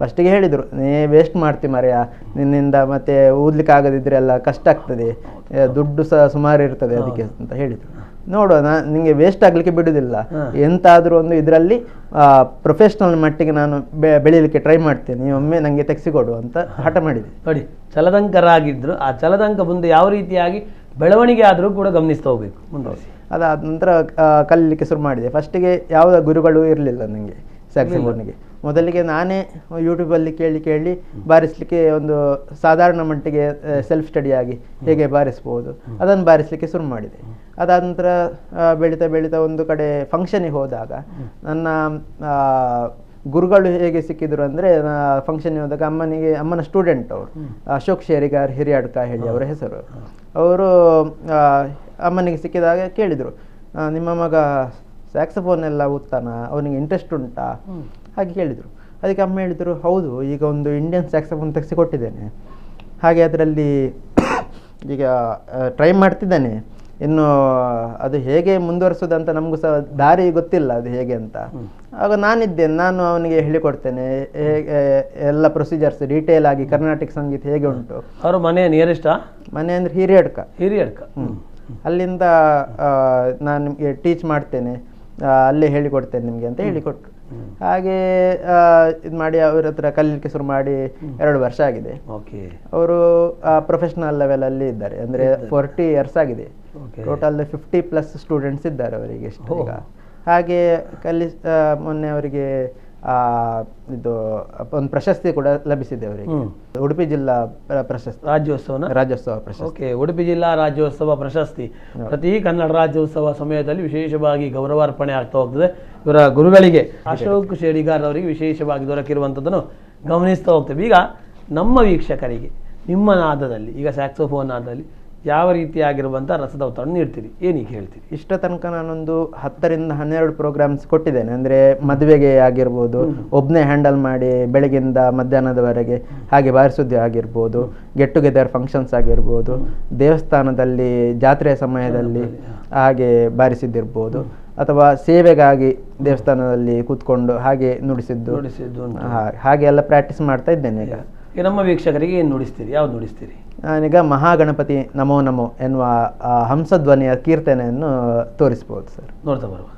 ಫಸ್ಟಿಗೆ ಹೇಳಿದರು, ನೀ ವೇಸ್ಟ್ ಮಾಡ್ತಿ ಮರೆಯ, ನಿನ್ನಿಂದ ಮತ್ತೆ ಊದ್ಲಿಕ್ಕೆ ಆಗದಿದ್ರೆ ಎಲ್ಲ ಕಷ್ಟ ಆಗ್ತದೆ, ದುಡ್ಡು ಸಹ ಸುಮಾರು ಇರ್ತದೆ ಅದಕ್ಕೆ ಅಂತ ಹೇಳಿದರು. ನೋಡುವ, ನಿಮಗೆ ವೇಸ್ಟ್ ಆಗಲಿಕ್ಕೆ ಬಿಡುವುದಿಲ್ಲ, ಎಂತಾದರೂ ಒಂದು ಇದರಲ್ಲಿ ಪ್ರೊಫೆಷ್ನಲ್ ಮಟ್ಟಿಗೆ ನಾನು ಬೆಳೀಲಿಕ್ಕೆ ಟ್ರೈ ಮಾಡ್ತೇನೆ, ಒಮ್ಮೆ ನನಗೆ ತೆಗೆಸಿಕೊಡು ಅಂತ ಹಠ ಮಾಡಿದೆ. ನೋಡಿ, ಛಲದಂಕರಾಗಿದ್ದರು. ಆ ಛಲದಂಕ ಮುಂದೆ ಯಾವ ರೀತಿಯಾಗಿ ಬೆಳವಣಿಗೆ ಆದರೂ ಕೂಡ ಗಮನಿಸ್ತಾ ಹೋಗ್ಬೇಕು. ಮುಂದುವರಿಸಿ. ಅದಾದ ನಂತರ ಕಲೀಲಿಕ್ಕೆ ಶುರು ಮಾಡಿದೆ. ಫಸ್ಟಿಗೆ ಯಾವುದೇ ಗುರುಗಳು ಇರಲಿಲ್ಲ ನನಗೆ ಸ್ಯಾಕ್ಸಫೋನಿಗೆ. ಮೊದಲಿಗೆ ನಾನೇ ಯೂಟ್ಯೂಬಲ್ಲಿ ಕೇಳಿ ಬಾರಿಸಲಿಕ್ಕೆ ಒಂದು ಸಾಧಾರಣ ಮಟ್ಟಿಗೆ ಸೆಲ್ಫ್ ಸ್ಟಡಿಯಾಗಿ ಹೇಗೆ ಬಾರಿಸ್ಬೋದು ಅದನ್ನು ಬಾರಿಸಲಿಕ್ಕೆ ಶುರು ಮಾಡಿದೆ. ಅದಾದ ನಂತರ ಬೆಳೀತಾ ಒಂದು ಕಡೆ ಫಂಕ್ಷನಿಗೆ ಹೋದಾಗ ನನ್ನ ಗುರುಗಳು ಹೇಗೆ ಸಿಕ್ಕಿದ್ರು ಅಂದರೆ, ಫಂಕ್ಷನ್ಗೆ ಹೋದಾಗ ಅಮ್ಮನ ಸ್ಟೂಡೆಂಟ್ ಅವರು ಅಶೋಕ್ ಶೇರಿಗಾರ್ ಹಿರಿಯಾಡ್ಕ ಹೇಳಿ ಅವರ ಹೆಸರು. ಅವರು ಅಮ್ಮನಿಗೆ ಸಿಕ್ಕಿದಾಗ ಕೇಳಿದರು, ನಿಮ್ಮ ಮಗ ಸ್ಯಾಕ್ಸಫೋನ್ ಎಲ್ಲ ಓದ್ತಾನ, ಅವನಿಗೆ ಇಂಟ್ರೆಸ್ಟ್ ಉಂಟಾ ಹಾಗೆ ಕೇಳಿದರು. ಅದಕ್ಕೆ ಅಮ್ಮ ಹೇಳಿದರು, ಹೌದು, ಈಗ ಒಂದು ಇಂಡಿಯನ್ ಸ್ಯಾಕ್ಸಫೋನ್ ತೆಗೆಸಿಕೊಟ್ಟಿದ್ದೇನೆ, ಹಾಗೆ ಅದರಲ್ಲಿ ಈಗ ಟ್ರೈ ಮಾಡ್ತಿದ್ದಾನೆ, ಇನ್ನು ಅದು ಹೇಗೆ ಮುಂದುವರಿಸೋದಂತ ನಮಗೂ ಸಹ ದಾರಿ ಗೊತ್ತಿಲ್ಲ ಅದು ಹೇಗೆ ಅಂತ. ಆಗ ನಾನಿದ್ದೇನೆ, ನಾನು ಅವನಿಗೆ ಹೇಳಿಕೊಡ್ತೇನೆ ಹೇಗೆ ಎಲ್ಲ ಪ್ರೊಸೀಜರ್ಸ್ ಡೀಟೇಲ್ ಆಗಿ ಕರ್ನಾಟಕ ಸಂಗೀತ ಹೇಗೆ ಉಂಟು. ಅವರು ಮನೆ ನಿಯರೆಸ್ಟಾ? ಮನೆ ಅಂದರೆ ಹಿರಿಯಡ್ಕ. ಅಲ್ಲಿಂದ ನಾನು ನಿಮಗೆ ಟೀಚ್ ಮಾಡ್ತೇನೆ, ಅಲ್ಲೇ ಹೇಳಿಕೊಡ್ತೇನೆ ನಿಮಗೆ ಅಂತ ಹೇಳಿಕೊಟ್ರು. ಹಾಗೆ ಇದು ಮಾಡಿ ಅವ್ರ ಹತ್ರ ಕಲೀಲಿಕ್ಕೆ ಶುರು ಮಾಡಿ 2 ವರ್ಷ ಆಗಿದೆ. ಅವರು ಪ್ರೊಫೆಷನಲ್ ಲೆವೆಲಲ್ಲಿ ಇದ್ದಾರೆ, ಅಂದರೆ 40 ಇಯರ್ಸ್ ಆಗಿದೆ. ಟೋಟಲ್ 50+ ಸ್ಟೂಡೆಂಟ್ಸ್ ಇದ್ದಾರೆ ಅವರಿಗೆ ಈಗ. ಹಾಗೆ ಮೊನ್ನೆ ಅವರಿಗೆ ಇದು ಒಂದು ಪ್ರಶಸ್ತಿ ಕೂಡ ಲಭಿಸಿದೆ ಅವರಿಗೆ. ಉಡುಪಿ ಜಿಲ್ಲಾ ಪ್ರಶಸ್ತಿ, ರಾಜ್ಯೋತ್ಸವ ಪ್ರಶಸ್ತಿ. ಓಕೆ, ಉಡುಪಿ ಜಿಲ್ಲಾ ರಾಜ್ಯೋತ್ಸವ ಪ್ರಶಸ್ತಿ ಪ್ರತಿ ಕನ್ನಡ ರಾಜ್ಯೋತ್ಸವ ಸಮಯದಲ್ಲಿ ವಿಶೇಷವಾಗಿ ಗೌರವಾರ್ಪಣೆ ಆಗ್ತಾ ಹೋಗ್ತದೆ. ಇವರ ಗುರುಗಳಿಗೆ ಅಶೋಕ್ ಶೇಡಿಗಾರ್ ಅವರಿಗೆ ವಿಶೇಷವಾಗಿ ದೊರಕಿರುವಂಥದ್ದನ್ನು ಗಮನಿಸ್ತಾ ಹೋಗ್ತೇವೆ. ಈಗ ನಮ್ಮ ವೀಕ್ಷಕರಿಗೆ ನಿಮ್ಮ ನಾದದಲ್ಲಿ, ಈಗ ಸ್ಯಾಕ್ಸೋಫೋನ್ ನಾದದಲ್ಲಿ ಯಾವ ರೀತಿಯಾಗಿರುವಂಥ ರಸದ ಉತ್ತರವನ್ನು ನೀಡ್ತೀರಿ, ಏನೀಗ ಹೇಳ್ತೀರಿ? ಇಷ್ಟ ತನಕ ನಾನೊಂದು 10 ರಿಂದ 12 ಪ್ರೋಗ್ರಾಮ್ಸ್ ಕೊಟ್ಟಿದ್ದೇನೆ. ಅಂದರೆ ಮದುವೆಗೆ ಆಗಿರ್ಬೋದು, ಒಬ್ಬನೇ ಹ್ಯಾಂಡಲ್ ಮಾಡಿ ಬೆಳಗಿಂದ ಮಧ್ಯಾಹ್ನದವರೆಗೆ ಹಾಗೆ ಬಾರಿಸೋದು ಆಗಿರ್ಬೋದು, ಗೆಟ್ ಟುಗೆದರ್ ಫಂಕ್ಷನ್ಸ್ ಆಗಿರ್ಬೋದು, ದೇವಸ್ಥಾನದಲ್ಲಿ ಜಾತ್ರೆಯ ಸಮಯದಲ್ಲಿ ಹಾಗೆ ಬಾರಿಸಿದ್ದಿರ್ಬೋದು, ಅಥವಾ ಸೇವೆಗಾಗಿ ದೇವಸ್ಥಾನದಲ್ಲಿ ಕೂತ್ಕೊಂಡು ಹಾಗೆ ನುಡಿಸಿದ್ದು ಹಾಗೆ ಎಲ್ಲ ಪ್ರಾಕ್ಟೀಸ್ ಮಾಡ್ತಾ ಇದ್ದೇನೆ. ಈಗ ನಮ್ಮ ವೀಕ್ಷಕರಿಗೆ ಏನು ನುಡಿಸ್ತೀರಿ, ಯಾವ್ದು ನುಡಿಸ್ತೀರಿ? ನಾನೀಗ ಮಹಾಗಣಪತಿ ನಮೋ ನಮೋ ಎನ್ನುವ ಹಂಸಧ್ವನಿಯ ಕೀರ್ತನೆಯನ್ನು ತೋರಿಸ್ಬೋದು ಸರ್. ನೋಡ್ತಾ ಬರುವ.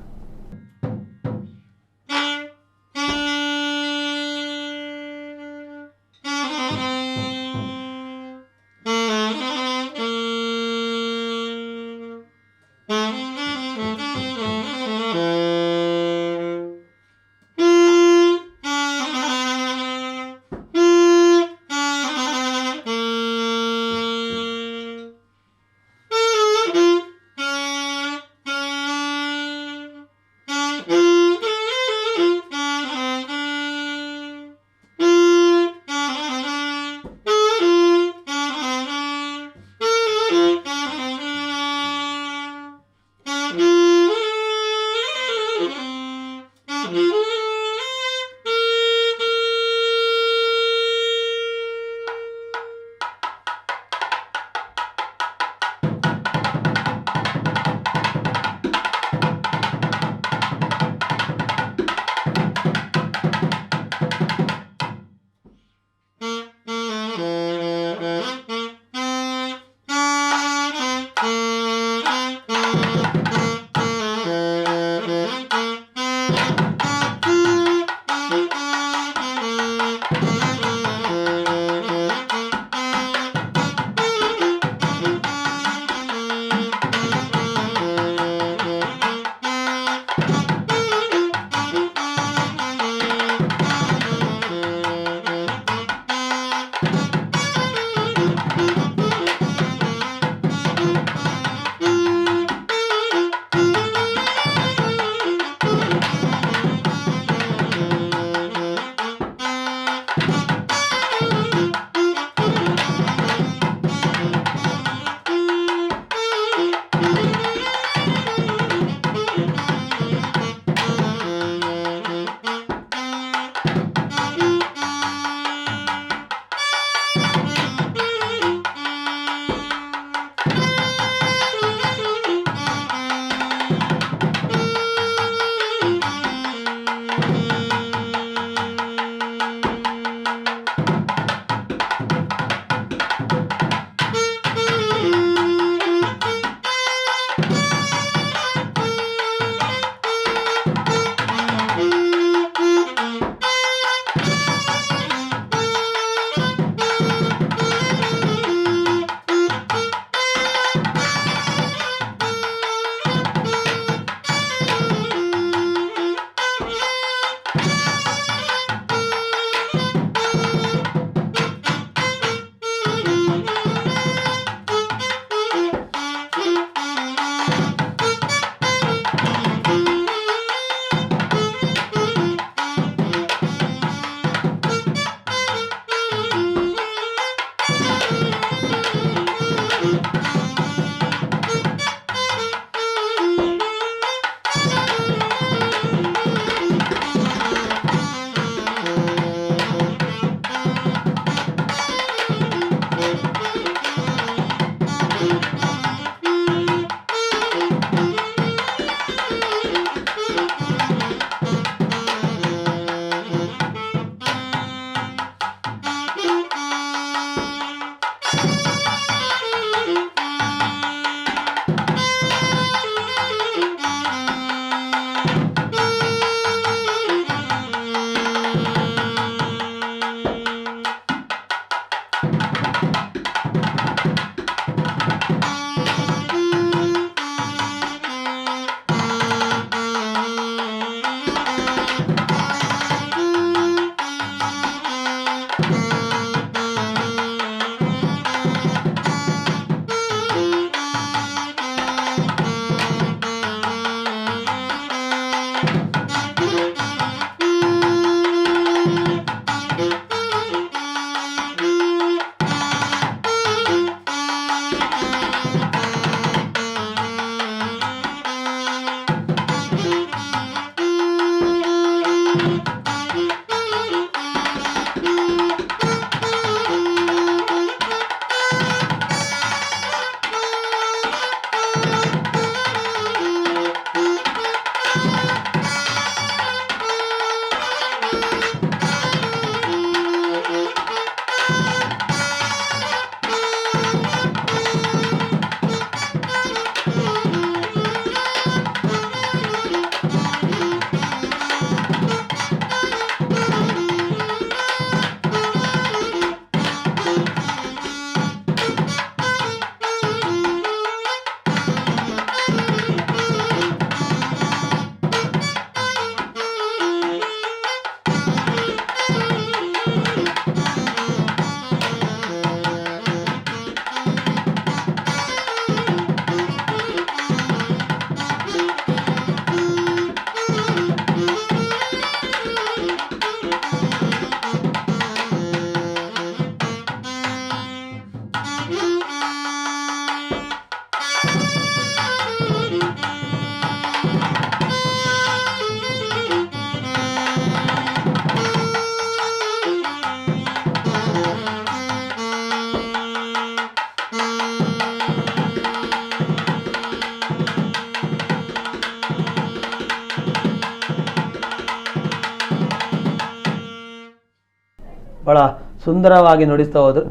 ಭಾಳ ಸುಂದರವಾಗಿ ನುಡಿಸ್ತಾ ಹೋದ್ರು.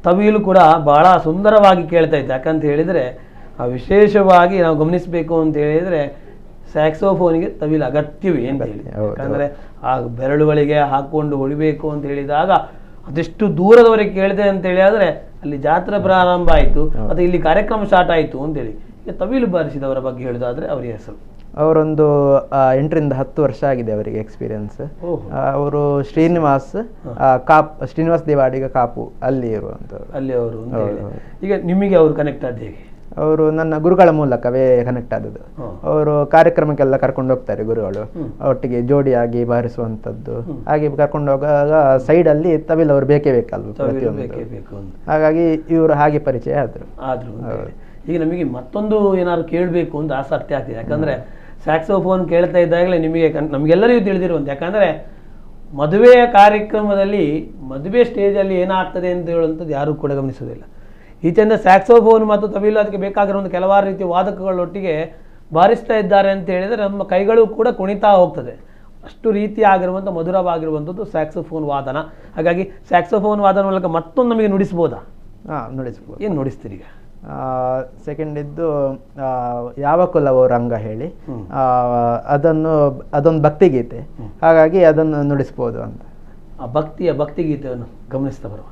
ತಬೀಲು ಕೂಡ ಭಾಳ ಸುಂದರವಾಗಿ ಕೇಳ್ತಾ ಇತ್ತು. ಯಾಕಂತ ಹೇಳಿದರೆ ವಿಶೇಷವಾಗಿ ನಾವು ಗಮನಿಸಬೇಕು ಅಂತ ಹೇಳಿದರೆ ಸ್ಯಾಕ್ಸೋಫೋನಿಗೆ ತಬೀಲು ಅಗತ್ಯವೇ ಅಂತ ಹೇಳಿ. ಯಾಕಂದರೆ ಆ ಬೆರಳುಗಳಿಗೆ ಹಾಕ್ಕೊಂಡು ಹೊಡಿಬೇಕು ಅಂತ ಹೇಳಿದಾಗ ಅದೆಷ್ಟು ದೂರದವರೆಗೆ ಕೇಳಿದೆ ಅಂತ ಹೇಳಿದ್ರೆ ಅಲ್ಲಿ ಜಾತ್ರೆ ಪ್ರಾರಂಭ ಆಯಿತು ಮತ್ತು ಇಲ್ಲಿ ಕಾರ್ಯಕ್ರಮ ಸ್ಟಾರ್ಟ್ ಆಯಿತು ಅಂತೇಳಿ. ಈಗ ತಬೀಲು ಬಾರಿಸಿದವರ ಬಗ್ಗೆ ಹೇಳೋದಾದರೆ ಅವರ ಹೆಸರು? ಅವರೊಂದು 8ರಿಂದ 10 ವರ್ಷ ಆಗಿದೆ ಅವರಿಗೆ ಎಕ್ಸ್ಪೀರಿಯನ್ಸ್. ಅವರು ಶ್ರೀನಿವಾಸ್ ಶ್ರೀನಿವಾಸ್ ದೇವಾಡಿಗ ಕಾಪು ಅಲ್ಲಿ ಇರುವಂಥವ್ರು. ಅಲ್ಲಿ ಅವರು. ಈಗ ನಿಮಗೆ ಅವರು ಕನೆಕ್ಟ್ ಆದ ಹೇಗೆ? ಅವರು ನನ್ನ ಗುರುಗಳ ಮೂಲಕವೇ ಕನೆಕ್ಟ್ ಆದದ್ದು. ಅವರು ಕಾರ್ಯಕ್ರಮಕ್ಕೆಲ್ಲ ಕರ್ಕೊಂಡು ಹೋಗ್ತಾರೆ ಗುರುಗಳು, ಒಟ್ಟಿಗೆ ಜೋಡಿಯಾಗಿ ಬಾರಿಸುವಂಥದ್ದು. ಹಾಗೆ ಕರ್ಕೊಂಡು ಹೋಗುವಾಗ ಸೈಡಲ್ಲಿ ತಬೀಲ್ ಅವರು ಬೇಕೇ ಬೇಕಲ್ವ ಪ್ರತಿಯೊಂದು. ಹಾಗಾಗಿ ಇವರು ಹಾಗೆ ಪರಿಚಯ ಆದರು. ಈಗ ನಮಗೆ ಮತ್ತೊಂದು ಏನಾದ್ರು ಕೇಳಬೇಕು ಅಂತ ಆಸಕ್ತಿ ಆಗ್ತಿದೆ. ಯಾಕಂದರೆ ಸ್ಯಾಕ್ಸೋಫೋನ್ ಕೇಳ್ತಾ ಇದ್ದಾಗಲೇ ನಿಮಗೆ ನಮಗೆಲ್ಲರಿಗೂ ತಿಳಿದಿರುವಂತೆ, ಯಾಕಂದರೆ ಮದುವೆಯ ಕಾರ್ಯಕ್ರಮದಲ್ಲಿ ಮದುವೆ ಸ್ಟೇಜಲ್ಲಿ ಏನಾಗ್ತದೆ ಅಂತ ಹೇಳುವಂಥದ್ದು ಯಾರೂ ಕೂಡ ಗಮನಿಸೋದಿಲ್ಲ. ಈಚೆಯಿಂದ ಸ್ಯಾಕ್ಸೋಫೋನ್ ಮತ್ತು ತಬೀಲು ಅದಕ್ಕೆ ಬೇಕಾಗಿರುವಂಥ ಕೆಲವಾರು ರೀತಿಯ ವಾದಕಗಳೊಟ್ಟಿಗೆ ಬಾರಿಸ್ತಾ ಇದ್ದಾರೆ ಅಂತ ಹೇಳಿದರೆ ನಮ್ಮ ಕೈಗಳು ಕೂಡ ಕುಣಿತಾ ಹೋಗ್ತದೆ. ಅಷ್ಟು ರೀತಿಯಾಗಿರುವಂಥ ಮಧುರವಾಗಿರುವಂಥದ್ದು ಸ್ಯಾಕ್ಸೋಫೋನ್ ವಾದನ. ಹಾಗಾಗಿ ಸ್ಯಾಕ್ಸೋಫೋನ್ ವಾದನ ಮೂಲಕ ಮತ್ತೊಂದು ನಮಗೆ ನುಡಿಸ್ಬೋದಾ? ನುಡಿಸ್ಬೋದು. ಏನು ನುಡಿಸ್ತೀರಿ ಈಗ? ಸೆಕೆಂಡ್ ಇದ್ದು ಯಾವ ಕುಲವೋ ರಂಗ ಹೇಳಿ, ಅದೊಂದು ಭಕ್ತಿಗೀತೆ, ಹಾಗಾಗಿ ಅದನ್ನು ನುಡಿಸ್ಬೋದು ಅಂತ. ಆ ಭಕ್ತಿಗೀತೆಯನ್ನು ಗಮನಿಸ್ತಾ ಬರುವ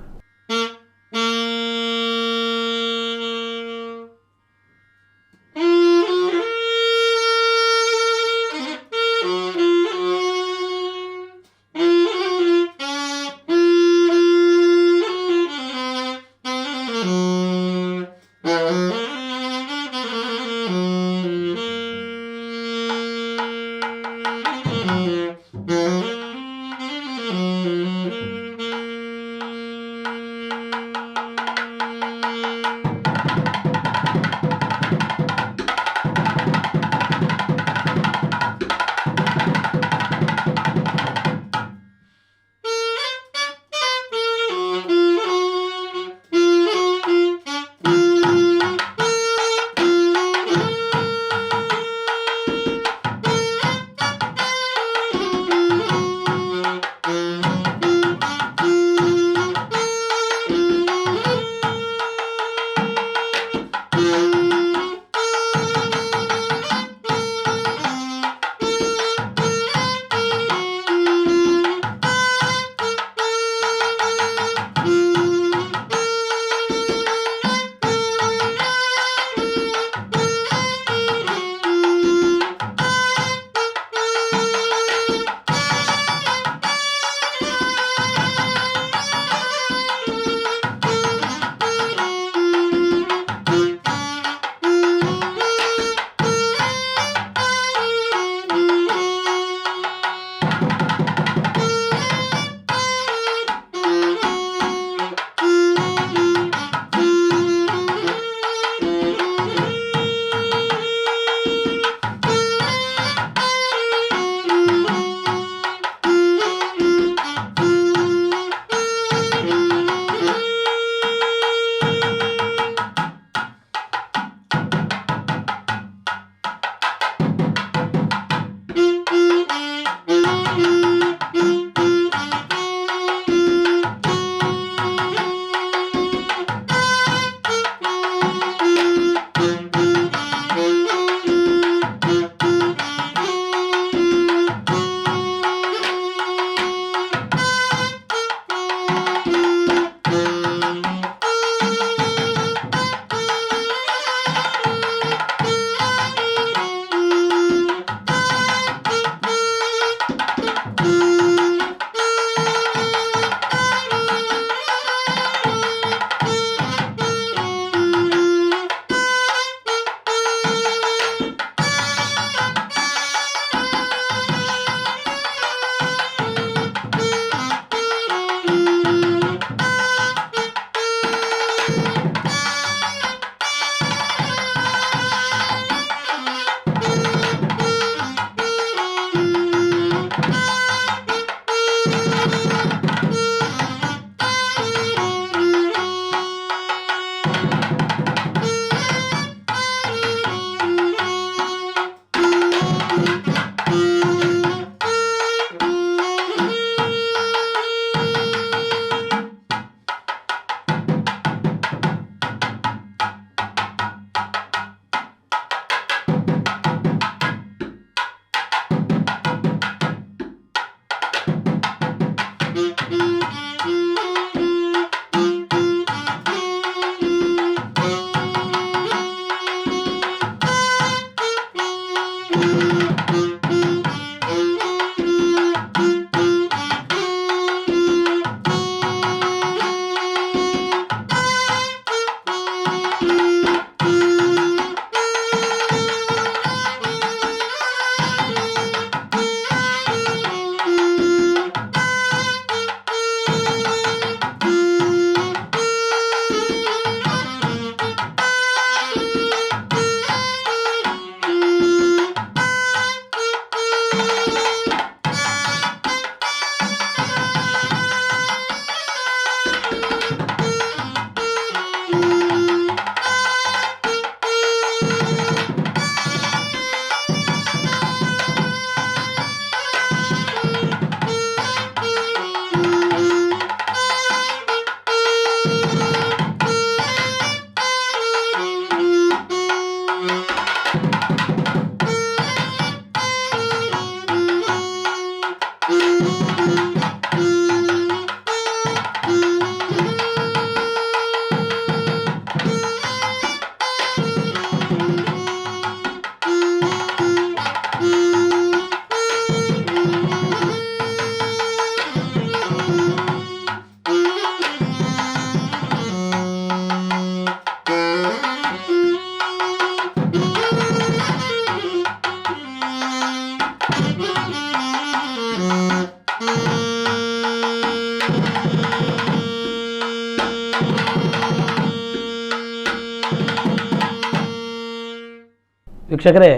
ವೀಕ್ಷಕರೇ,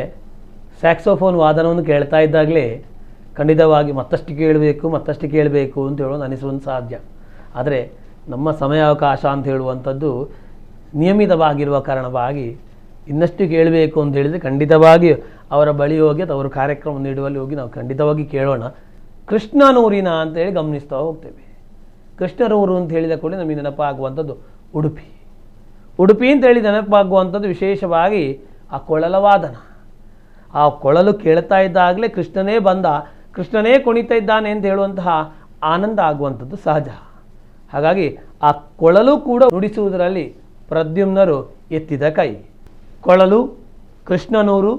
ಸ್ಯಾಕ್ಸೋಫೋನ್ ವಾದನವನ್ನು ಕೇಳ್ತಾ ಇದ್ದಾಗಲೇ ಖಂಡಿತವಾಗಿ ಮತ್ತಷ್ಟು ಕೇಳಬೇಕು ಅಂತ ಹೇಳೋದು ಅನಿಸುವಂಥ ಸಾಧ್ಯ. ಆದರೆ ನಮ್ಮ ಸಮಯಾವಕಾಶ ಅಂತ ಹೇಳುವಂಥದ್ದು ನಿಯಮಿತವಾಗಿರುವ ಕಾರಣವಾಗಿ ಇನ್ನಷ್ಟು ಕೇಳಬೇಕು ಅಂತ ಹೇಳಿದರೆ ಖಂಡಿತವಾಗಿ ಅವರ ಬಳಿ ಹೋಗಿ ಅಥವಾ ಅವರು ಕಾರ್ಯಕ್ರಮ ನೀಡುವಲ್ಲಿ ಹೋಗಿ ನಾವು ಖಂಡಿತವಾಗಿ ಕೇಳೋಣ. ಕೃಷ್ಣನೂರಿನ ಅಂತೇಳಿ ಗಮನಿಸ್ತಾ ಹೋಗ್ತೇವೆ. ಕೃಷ್ಣನೂರು ಅಂತ ಹೇಳಿದ ಕೂಡ ನಮಗೆ ನೆನಪಾಗುವಂಥದ್ದು ಉಡುಪಿ ಅಂತೇಳಿ ನೆನಪಾಗುವಂಥದ್ದು ವಿಶೇಷವಾಗಿ ಆ ಕೊಳಲ ವಾದನ. ಆ ಕೊಳಲು ಕೇಳ್ತಾ ಇದ್ದಾಗಲೇ ಕೃಷ್ಣನೇ ಬಂದ, ಕೃಷ್ಣನೇ ಕುಣಿತಾ ಇದ್ದಾನೆ ಅಂತ ಹೇಳುವಂತಹ ಆನಂದ ಆಗುವಂಥದ್ದು ಸಹಜ. ಹಾಗಾಗಿ ಆ ಕೊಳಲು ಕೂಡ ನುಡಿಸುವುದರಲ್ಲಿ ಪ್ರದ್ಯುಮ್ನರು ಎತ್ತಿದ ಕೈ. ಕೊಳಲು, ಕೃಷ್ಣನೂರು,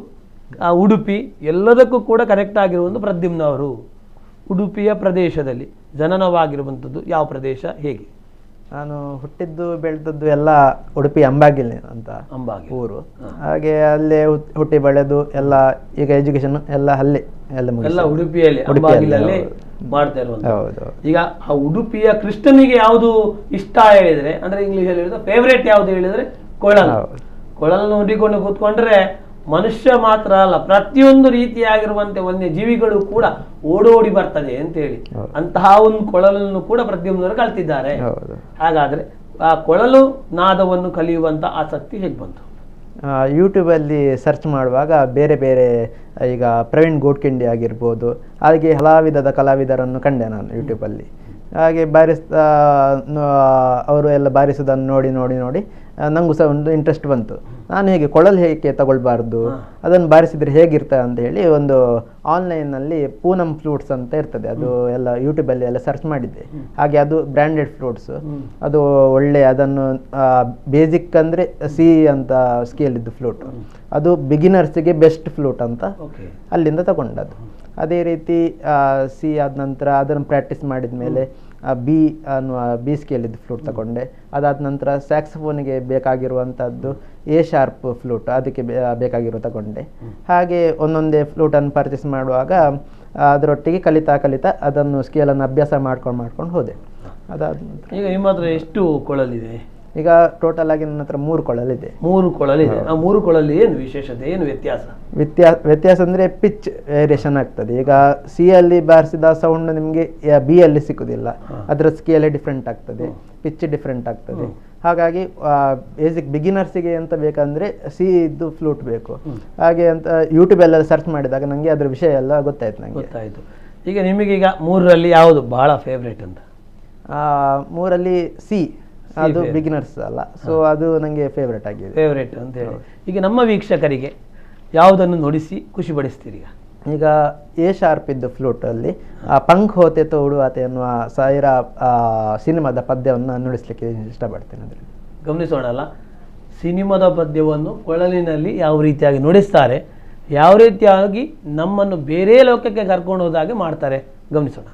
ಆ ಉಡುಪಿ ಎಲ್ಲದಕ್ಕೂ ಕೂಡ ಕನೆಕ್ಟ್ ಆಗಿರುವುದು ಪ್ರದ್ಯುಮ್ನವರು. ಉಡುಪಿಯ ಪ್ರದೇಶದಲ್ಲಿ ಜನನವಾಗಿರುವಂಥದ್ದು ಯಾವ ಪ್ರದೇಶ, ಹೇಗೆ? ನಾನು ಹುಟ್ಟಿದ್ದು ಬೆಳೆದದ್ದು ಎಲ್ಲ ಉಡುಪಿ ಅಂಬಾಗಿಲು ಅಂತ ಊರು. ಹಾಗೆ ಅಲ್ಲೇ ಹುಟ್ಟಿ ಬೆಳೆದು ಎಲ್ಲ ಈಗ ಎಜುಕೇಶನ್ ಎಲ್ಲ ಅಲ್ಲೇ ಎಲ್ಲ ಉಡುಪಿಯಲ್ಲಿ ಅಂಬಾಗಿಲಲ್ಲಿ ಮಾಡ್ತಾ ಇರುವಂಥದ್ದು. ಈಗ ಆ ಉಡುಪಿಯ ಕೃಷ್ಣನಿಗೆ ಯಾವುದು ಇಷ್ಟ ಹೇಳಿದ್ರೆ, ಅಂದ್ರೆ ಇಂಗ್ಲಿಷಲ್ಲಿ ಹೇಳಿದ್ರೆ ಫೇವ್ರೇಟ್ ಯಾವುದು ಹೇಳಿದ್ರೆ ಕೊಳಲು ನೋಡಿಕೊಂಡು ಕೂತ್ಕೊಂಡ್ರೆ ಮನುಷ್ಯ ಮಾತ್ರ ಅಲ್ಲ, ಪ್ರತಿಯೊಂದು ರೀತಿಯಾಗಿರುವಂತೆ ವನ್ಯ ಜೀವಿಗಳು ಕೂಡ ಓಡೋಡಿ ಬರ್ತದೆ ಅಂತ ಹೇಳಿ ಅಂತಹ ಒಂದು ಕೊಳಲನ್ನು ಕೂಡ ಪ್ರದ್ಯುಮ್ನರು ಕಲ್ತಿದ್ದಾರೆ. ಹಾಗಾದ್ರೆ ಆ ಕೊಳಲು ನಾದವನ್ನು ಕಲಿಯುವಂತ ಆಸಕ್ತಿ ಹೇಗೆ ಬಂತು? ಯೂಟ್ಯೂಬಲ್ಲಿ ಸರ್ಚ್ ಮಾಡುವಾಗ ಬೇರೆ ಬೇರೆ, ಈಗ ಪ್ರವೀಣ್ ಗೋಡ್ಕಿಂಡಿ ಆಗಿರ್ಬೋದು, ಹಾಗೆ ಹಲವಿಧದ ಕಲಾವಿದರನ್ನು ಕಂಡೆ ನಾನು ಯೂಟ್ಯೂಬಲ್ಲಿ. ಹಾಗೆ ಬಾರಿಸ್ತಾ ಅವರು ಎಲ್ಲ ಬಾರಿಸೋದನ್ನು ನೋಡಿ ನೋಡಿ ನೋಡಿ ನನಗೂ ಸಹ ಒಂದು ಇಂಟ್ರೆಸ್ಟ್ ಬಂತು. ನಾನು ಹೇಗೆ ಕೊಳಲು ಹೇಗೆ ತಗೊಳ್ಬಾರ್ದು, ಅದನ್ನು ಬಾರಿಸಿದರೆ ಹೇಗಿರ್ತದೆ ಅಂತ ಹೇಳಿ ಒಂದು ಆನ್ಲೈನಲ್ಲಿ ಪೂನಮ್ ಫ್ಲೂಟ್ಸ್ ಅಂತ ಇರ್ತದೆ, ಅದು ಎಲ್ಲ ಯೂಟ್ಯೂಬಲ್ಲಿ ಎಲ್ಲ ಸರ್ಚ್ ಮಾಡಿದ್ದೆ. ಹಾಗೆ ಅದು ಬ್ರ್ಯಾಂಡೆಡ್ ಫ್ಲೂಟ್ಸ್, ಅದು ಒಳ್ಳೆ, ಅದನ್ನು ಬೇಸಿಕ್ ಅಂದರೆ ಸಿ ಅಂತ ಸ್ಕೇಲ್ ಇದ್ದು ಫ್ಲೂಟ್, ಅದು ಬಿಗಿನರ್ಸಿಗೆ ಬೆಸ್ಟ್ ಫ್ಲೂಟ್ ಅಂತ ಅಲ್ಲಿಂದ ತಗೊಂಡದ್ದು. ಅದೇ ರೀತಿ ಸಿ ಆದ ನಂತರ ಅದನ್ನು ಪ್ರಾಕ್ಟೀಸ್ ಮಾಡಿದ ಮೇಲೆ ಬಿ ಅನ್ನುವ ಬಿ ಸ್ಕೇಲ್ ಇದ್ದು ಫ್ಲೂಟ್ ತಗೊಂಡೆ. ಅದಾದ ನಂತರ ಸ್ಯಾಕ್ಸಫೋನಿಗೆ ಬೇಕಾಗಿರುವಂಥದ್ದು ಎ ಶಾರ್ಪ್ ಫ್ಲೂಟ್, ಅದಕ್ಕೆ ಬೇಕಾಗಿರೋ ತಗೊಂಡೆ. ಹಾಗೆ ಒಂದೊಂದೇ ಫ್ಲೂಟನ್ನು ಪರ್ಚೇಸ್ ಮಾಡುವಾಗ ಅದರೊಟ್ಟಿಗೆ ಕಲಿತಾ ಅದನ್ನು ಸ್ಕೇಲನ್ನು ಅಭ್ಯಾಸ ಮಾಡ್ಕೊಂಡು ಹೋದೆ. ಅದಾದ ನಂತರ ಈಗ ನಿಮ್ಮ ಹತ್ರ ಎಷ್ಟು ಕೊಳಲಿದೆ? ಈಗ ಟೋಟಲ್ ಆಗಿ ನನ್ನ ಹತ್ರ 3 ಕೊಳಲಿದೆ. 3 ಕೊಳಲಿದೆ. ಆ 3 ಕೊಳಲಿ ಏನು ವಿಶೇಷತೆ, ಏನು ವ್ಯತ್ಯಾಸ ಅಂದರೆ ಪಿಚ್ ವೇರಿಯೇಷನ್ ಆಗ್ತದೆ. ಈಗ ಸಿ ಅಲ್ಲಿ ಬಾರಿಸಿದ ಸೌಂಡ್ ನಿಮಗೆ ಬಿ ಅಲ್ಲಿ ಸಿಕ್ಕುದಿಲ್ಲ, ಅದರ ಸ್ಕೇಲೇ ಡಿಫ್ರೆಂಟ್ ಆಗ್ತದೆ, ಪಿಚ್ ಡಿಫ್ರೆಂಟ್ ಆಗ್ತದೆ. ಹಾಗಾಗಿ ಬೇಸಿಕ್ ಬಿಗಿನರ್ಸಿಗೆ ಅಂತ ಬೇಕಂದ್ರೆ ಸಿ ಇದ್ದು ಫ್ಲೂಟ್ ಬೇಕು. ಹಾಗೆ ಅಂತ ಯೂಟ್ಯೂಬ್ ಎಲ್ಲ ಸರ್ಚ್ ಮಾಡಿದಾಗ ನನಗೆ ಅದ್ರ ವಿಷಯ ಎಲ್ಲ ಗೊತ್ತಾಯ್ತು. ಈಗ ನಿಮಗೆ ಈಗ 3ರಲ್ಲಿ ಯಾವುದು ಬಹಳ ಫೇವ್ರೇಟ್ ಅಂತ? 3ರಲ್ಲಿ ಸಿ, ಅದು ಬಿಗಿನರ್ಸ್ ಅಲ್ಲ, ಸೊ ಅದು ನನಗೆ ಫೇವ್ರೇಟ್ ಅಂತ ಹೇಳಿ. ಈಗ ನಮ್ಮ ವೀಕ್ಷಕರಿಗೆ ಯಾವುದನ್ನು ನುಡಿಸಿ ಖುಷಿ ಪಡಿಸ್ತೀರಿ? ಈಗ ಎ ಶಾರ್ಪ್ ಇದ್ದು ಫ್ಲೂಟಲ್ಲಿ ಪಂಖ್ ಹೋತೆ ತೋಡುವಾತೆ ಅನ್ನುವ ಸಾಯಿರ ಸಿನಿಮಾದ ಪದ್ಯವನ್ನು ನುಡಿಸ್ಲಿಕ್ಕೆ ಇಷ್ಟಪಡ್ತೇನೆ. ಅದರಲ್ಲಿ ಗಮನಿಸೋಣ ಅಲ್ಲ, ಸಿನಿಮಾದ ಪದ್ಯವನ್ನು ಕೊಳಲಿನಲ್ಲಿ ಯಾವ ರೀತಿಯಾಗಿ ನುಡಿಸ್ತಾರೆ, ಯಾವ ರೀತಿಯಾಗಿ ನಮ್ಮನ್ನು ಬೇರೆ ಲೋಕಕ್ಕೆ ಕರ್ಕೊಂಡು ಹೋದಾಗೆ ಮಾಡ್ತಾರೆ, ಗಮನಿಸೋಣ.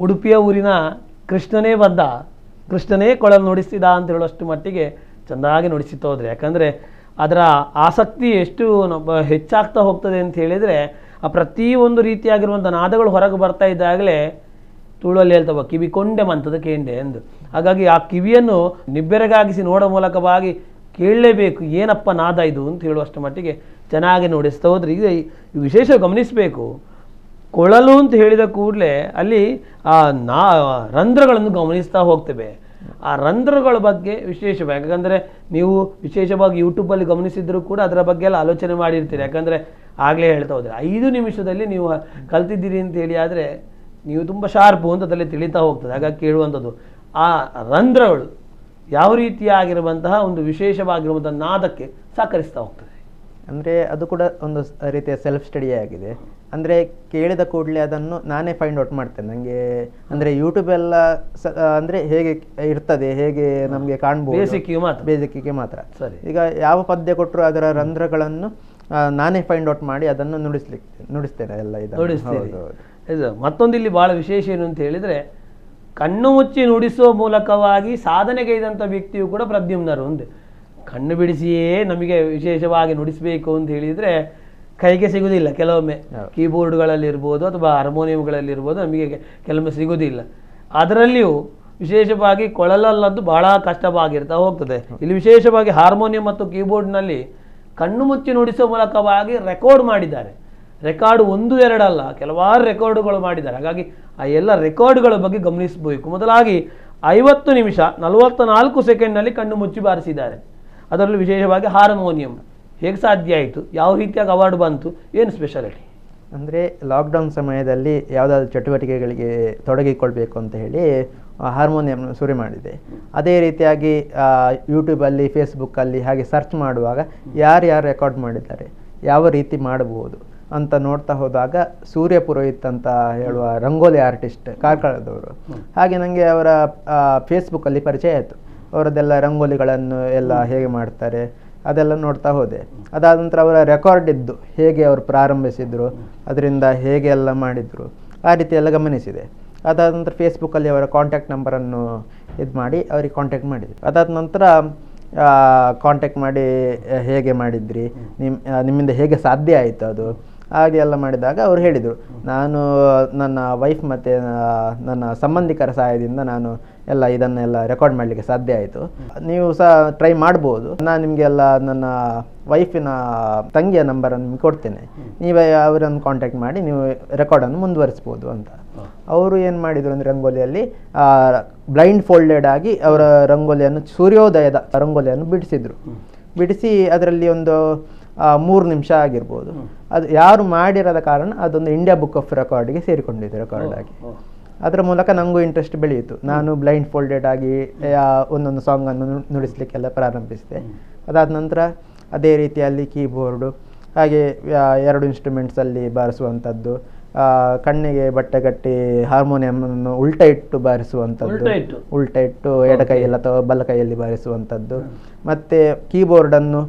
ಉಡುಪಿಯ ಊರಿನ ಕೃಷ್ಣನೇ ಬಂದ, ಕೃಷ್ಣನೇ ಕೊಳಲು ನುಡಿಸಿದ ಅಂತ ಹೇಳುವಷ್ಟು ಮಟ್ಟಿಗೆ ಚೆಂದಾಗಿ ನುಡಿಸುತ್ತಾ ಹೋದರೆ. ಯಾಕಂದರೆ ಅದರ ಆಸಕ್ತಿ ಎಷ್ಟು ಹೆಚ್ಚಾಗ್ತಾ ಹೋಗ್ತದೆ ಅಂತ ಹೇಳಿದರೆ, ಆ ಪ್ರತಿಯೊಂದು ರೀತಿಯಾಗಿರುವಂಥ ನಾದಗಳು ಹೊರಗೆ ಬರ್ತಾ ಇದ್ದಾಗಲೇ ತುಳುವಲ್ಲಿ ಹೇಳ್ತವ ಕಿವಿ ಕೊಂಡೆ ಮಂತದ ಕೇಂಡೆ ಎಂದು. ಹಾಗಾಗಿ ಆ ಕಿವಿಯನ್ನು ನಿಬ್ಬೆರಗಾಗಿಸಿ ನೋಡೋ ಮೂಲಕವಾಗಿ ಕೇಳಲೇಬೇಕು, ಏನಪ್ಪ ನಾದ ಇದು ಅಂತ ಹೇಳುವಷ್ಟು ಮಟ್ಟಿಗೆ ಚೆನ್ನಾಗಿ ನುಡಿಸ್ತಾ ಹೋದ್ರೆ. ಈಗ ವಿಶೇಷ ಗಮನಿಸಬೇಕು, ಕೊಳಲು ಅಂತ ಹೇಳಿದ ಕೂಡಲೇ ಅಲ್ಲಿ ಆ ರಂಧ್ರಗಳನ್ನು ಗಮನಿಸ್ತಾ ಹೋಗ್ತೇವೆ. ಆ ರಂಧ್ರಗಳ ಬಗ್ಗೆ ವಿಶೇಷವಾಗಿ, ಯಾಕಂದರೆ ನೀವು ವಿಶೇಷವಾಗಿ ಯೂಟ್ಯೂಬಲ್ಲಿ ಗಮನಿಸಿದರೂ ಕೂಡ ಅದರ ಬಗ್ಗೆ ಎಲ್ಲ ಆಲೋಚನೆ ಮಾಡಿರ್ತೀರಿ. ಯಾಕಂದರೆ ಆಗಲೇ ಹೇಳ್ತಾ ಹೋದರೆ 5 ನಿಮಿಷದಲ್ಲಿ ನೀವು ಕಲ್ತಿದ್ದೀರಿ ಅಂತೇಳಿ ಆದರೆ ನೀವು ತುಂಬ ಶಾರ್ಪು ಅಂತ ಅದರಲ್ಲಿ ತಿಳಿತಾ ಹೋಗ್ತದೆ. ಹಾಗಾಗಿ ಕೇಳುವಂಥದ್ದು ಆ ರಂಧ್ರಗಳು ಯಾವ ರೀತಿಯಾಗಿರುವಂತಹ ಒಂದು ವಿಶೇಷವಾಗಿರುವಂಥ ನಾದಕ್ಕೆ ಸಹಕರಿಸ್ತಾ ಹೋಗ್ತದೆ. ಅಂದರೆ ಅದು ಕೂಡ ಒಂದು ರೀತಿಯ ಸೆಲ್ಫ್ ಸ್ಟಡಿ ಆಗಿದೆ. ಅಂದರೆ ಕೇಳಿದ ಕೂಡಲೇ ಅದನ್ನು ನಾನೇ ಫೈಂಡ್ ಔಟ್ ಮಾಡ್ತೇನೆ. ನನಗೆ ಅಂದರೆ ಯೂಟ್ಯೂಬ್ ಎಲ್ಲ ಅಂದರೆ ಹೇಗೆ ಇರ್ತದೆ, ಹೇಗೆ ನಮಗೆ ಕಾಣ್ಬೋದು, ಬೇಸಿಕ್ಕಿಗೆ ಮಾತ್ರ. ಸರಿ, ಈಗ ಯಾವ ಪದ್ಯ ಕೊಟ್ಟರು ಅದರ ರಂಧ್ರಗಳನ್ನು ನಾನೇ ಫೈಂಡ್ ಔಟ್ ಮಾಡಿ ಅದನ್ನು ನುಡಿಸ್ತೇನೆ ಎಲ್ಲ ಇದು. ಮತ್ತೊಂದು ಇಲ್ಲಿ ಭಾಳ ವಿಶೇಷ ಏನು ಅಂತ ಹೇಳಿದರೆ, ಕಣ್ಣು ಮುಚ್ಚಿ ನುಡಿಸುವ ಮೂಲಕವಾಗಿ ಸಾಧನೆಗೈದಂಥ ವ್ಯಕ್ತಿಯು ಕೂಡ ಪ್ರದ್ಯುಮ್ನರು ಒಂದು. ಕಣ್ಣು ಬಿಡಿಸಿಯೇ ನಮಗೆ ವಿಶೇಷವಾಗಿ ನುಡಿಸಬೇಕು ಅಂತ ಹೇಳಿದರೆ ಕೈಗೆ ಸಿಗುವುದಿಲ್ಲ. ಕೆಲವೊಮ್ಮೆ ಕೀಬೋರ್ಡ್ಗಳಲ್ಲಿರ್ಬೋದು ಅಥವಾ ಹಾರ್ಮೋನಿಯಂಗಳಲ್ಲಿರ್ಬೋದು ನಮಗೆ ಕೆಲವೊಮ್ಮೆ ಸಿಗುವುದಿಲ್ಲ. ಅದರಲ್ಲಿಯೂ ವಿಶೇಷವಾಗಿ ಕೊಳಲಲ್ಲದ್ದು ಬಹಳ ಕಷ್ಟವಾಗಿರ್ತಾ ಹೋಗ್ತದೆ. ಇಲ್ಲಿ ವಿಶೇಷವಾಗಿ ಹಾರ್ಮೋನಿಯಂ ಮತ್ತು ಕೀಬೋರ್ಡ್ನಲ್ಲಿ ಕಣ್ಣು ಮುಚ್ಚಿ ನುಡಿಸುವ ಮೂಲಕವಾಗಿ ರೆಕಾರ್ಡ್ ಮಾಡಿದ್ದಾರೆ. ರೆಕಾರ್ಡ್ 1-2 ಅಲ್ಲ, ಕೆಲವಾರು ರೆಕಾರ್ಡುಗಳು ಮಾಡಿದ್ದಾರೆ. ಹಾಗಾಗಿ ಆ ಎಲ್ಲ ರೆಕಾರ್ಡ್ಗಳ ಬಗ್ಗೆ ಗಮನಿಸಬೇಕು. ಮೊದಲಾಗಿ 50 ನಿಮಿಷ 44 ಸೆಕೆಂಡ್ನಲ್ಲಿ ಕಣ್ಣು ಮುಚ್ಚಿ ಬಾರಿಸಿದ್ದಾರೆ. ಅದರಲ್ಲೂ ವಿಶೇಷವಾಗಿ ಹಾರ್ಮೋನಿಯಂ ಹೇಗೆ ಸಾಧ್ಯ ಆಯಿತು, ಯಾವ ರೀತಿಯಾಗಿ ಅವಾರ್ಡ್ ಬಂತು, ಏನು ಸ್ಪೆಷಾಲಿಟಿ? ಅಂದರೆ ಲಾಕ್ಡೌನ್ ಸಮಯದಲ್ಲಿ ಯಾವುದಾದ್ರು ಚಟುವಟಿಕೆಗಳಿಗೆ ತೊಡಗಿಕೊಳ್ಬೇಕು ಅಂತ ಹೇಳಿ ಹಾರ್ಮೋನಿಯಂ ಶುರು ಮಾಡಿದೆ. ಅದೇ ರೀತಿಯಾಗಿ ಯೂಟ್ಯೂಬಲ್ಲಿ, ಫೇಸ್ಬುಕ್ಕಲ್ಲಿ ಹಾಗೆ ಸರ್ಚ್ ಮಾಡುವಾಗ ಯಾರ್ಯಾರು ರೆಕಾರ್ಡ್ ಮಾಡಿದ್ದಾರೆ, ಯಾವ ರೀತಿ ಮಾಡಬಹುದು ಅಂತ ನೋಡ್ತಾ ಹೋದಾಗ ಸೂರ್ಯ ಪುರೋಹಿತ್ ಅಂತ ಹೇಳುವ ರಂಗೋಲಿ ಆರ್ಟಿಸ್ಟ್ ಕಾರ್ಕಳದವರು, ಹಾಗೆ ನನಗೆ ಅವರ ಫೇಸ್ಬುಕ್ಕಲ್ಲಿ ಪರಿಚಯ ಆಯಿತು. ಅವರದ್ದೆಲ್ಲ ರಂಗೋಲಿಗಳನ್ನು ಎಲ್ಲ ಹೇಗೆ ಮಾಡ್ತಾರೆ ಅದೆಲ್ಲ ನೋಡ್ತಾ ಹೋದೆ. ಅದಾದ ನಂತರ ಅವರ ರೆಕಾರ್ಡ್ ಇದ್ದು ಹೇಗೆ ಅವರು ಪ್ರಾರಂಭಿಸಿದರು, ಅದರಿಂದ ಹೇಗೆ ಎಲ್ಲ ಮಾಡಿದರು, ಆ ರೀತಿ ಎಲ್ಲ ಗಮನಿಸಿದೆ. ಅದಾದ ನಂತರ ಫೇಸ್ಬುಕ್ಕಲ್ಲಿ ಅವರ ಕಾಂಟ್ಯಾಕ್ಟ್ ನಂಬರನ್ನು ಇದು ಮಾಡಿ ಅವರಿಗೆ ಕಾಂಟ್ಯಾಕ್ಟ್ ಮಾಡಿದೆ. ಅದಾದ ನಂತರ ಕಾಂಟ್ಯಾಕ್ಟ್ ಮಾಡಿ ಹೇಗೆ ಮಾಡಿದ್ರಿ, ನಿಮ್ಮಿಂದ ಹೇಗೆ ಸಾಧ್ಯ ಆಯಿತು ಅದು, ಹಾಗೆ ಎಲ್ಲ ಮಾಡಿದಾಗ ಅವರು ಹೇಳಿದರು, ನಾನು ನನ್ನ ವೈಫ್ ಮತ್ತು ನನ್ನ ಸಂಬಂಧಿಕರ ಸಹಾಯದಿಂದ ನಾನು ಎಲ್ಲ ಇದನ್ನೆಲ್ಲ ರೆಕಾರ್ಡ್ ಮಾಡಲಿಕ್ಕೆ ಸಾಧ್ಯ ಆಯಿತು. ನೀವು ಸಹ ಟ್ರೈ ಮಾಡ್ಬೋದು. ನಾನು ನಿಮಗೆಲ್ಲ ನನ್ನ ವೈಫಿನ ತಂಗಿಯ ನಂಬರನ್ನು ನಿಮ್ಗೆ ಕೊಡ್ತೇನೆ, ನೀವೇ ಅವರನ್ನು ಕಾಂಟ್ಯಾಕ್ಟ್ ಮಾಡಿ ನೀವು ರೆಕಾರ್ಡನ್ನು ಮುಂದುವರಿಸ್ಬೋದು ಅಂತ. ಅವರು ಏನು ಮಾಡಿದರು ಅಂದರೆ ರಂಗೋಲಿಯಲ್ಲಿ ಬ್ಲೈಂಡ್ ಫೋಲ್ಡೆಡ್ ಆಗಿ ಅವರ ರಂಗೋಲಿಯನ್ನು ಸೂರ್ಯೋದಯದ ರಂಗೋಲಿಯನ್ನು ಬಿಡಿಸಿ ಅದರಲ್ಲಿ ಒಂದು 3 ನಿಮಿಷ ಆಗಿರ್ಬೋದು. ಅದು ಯಾರು ಮಾಡಿರದ ಕಾರಣ ಅದೊಂದು ಇಂಡಿಯಾ ಬುಕ್ ಆಫ್ ರೆಕಾರ್ಡ್ಗೆ ಸೇರಿಕೊಂಡಿದೆ ರೆಕಾರ್ಡ್ ಆಗಿ. ಅದರ ಮೂಲಕ ನನಗೂ ಇಂಟ್ರೆಸ್ಟ್ ಬೆಳೆಯಿತು. ನಾನು ಬ್ಲೈಂಡ್ ಫೋಲ್ಡೆಡ್ ಆಗಿ ಒಂದೊಂದು ಸಾಂಗನ್ನು ನುಡಿಸಲಿಕ್ಕೆಲ್ಲ ಪ್ರಾರಂಭಿಸಿದೆ. ಅದಾದ ನಂತರ ಅದೇ ರೀತಿಯಲ್ಲಿ ಕೀಬೋರ್ಡು, ಹಾಗೆ 2 ಇನ್ಸ್ಟ್ರೂಮೆಂಟ್ಸಲ್ಲಿ ಬಾರಿಸುವಂಥದ್ದು, ಕಣ್ಣಿಗೆ ಬಟ್ಟೆಗಟ್ಟಿ ಹಾರ್ಮೋನಿಯಂನ್ನು ಉಲ್ಟ ಇಟ್ಟು ಬಾರಿಸುವಂಥದ್ದು, ಉಲ್ಟ ಇಟ್ಟು ಎಡ ಕೈಯಲ್ಲಿ ಅಥವಾ ಬಲ ಕೈಯಲ್ಲಿ ಬಾರಿಸುವಂಥದ್ದು, ಮತ್ತು ಕೀಬೋರ್ಡನ್ನು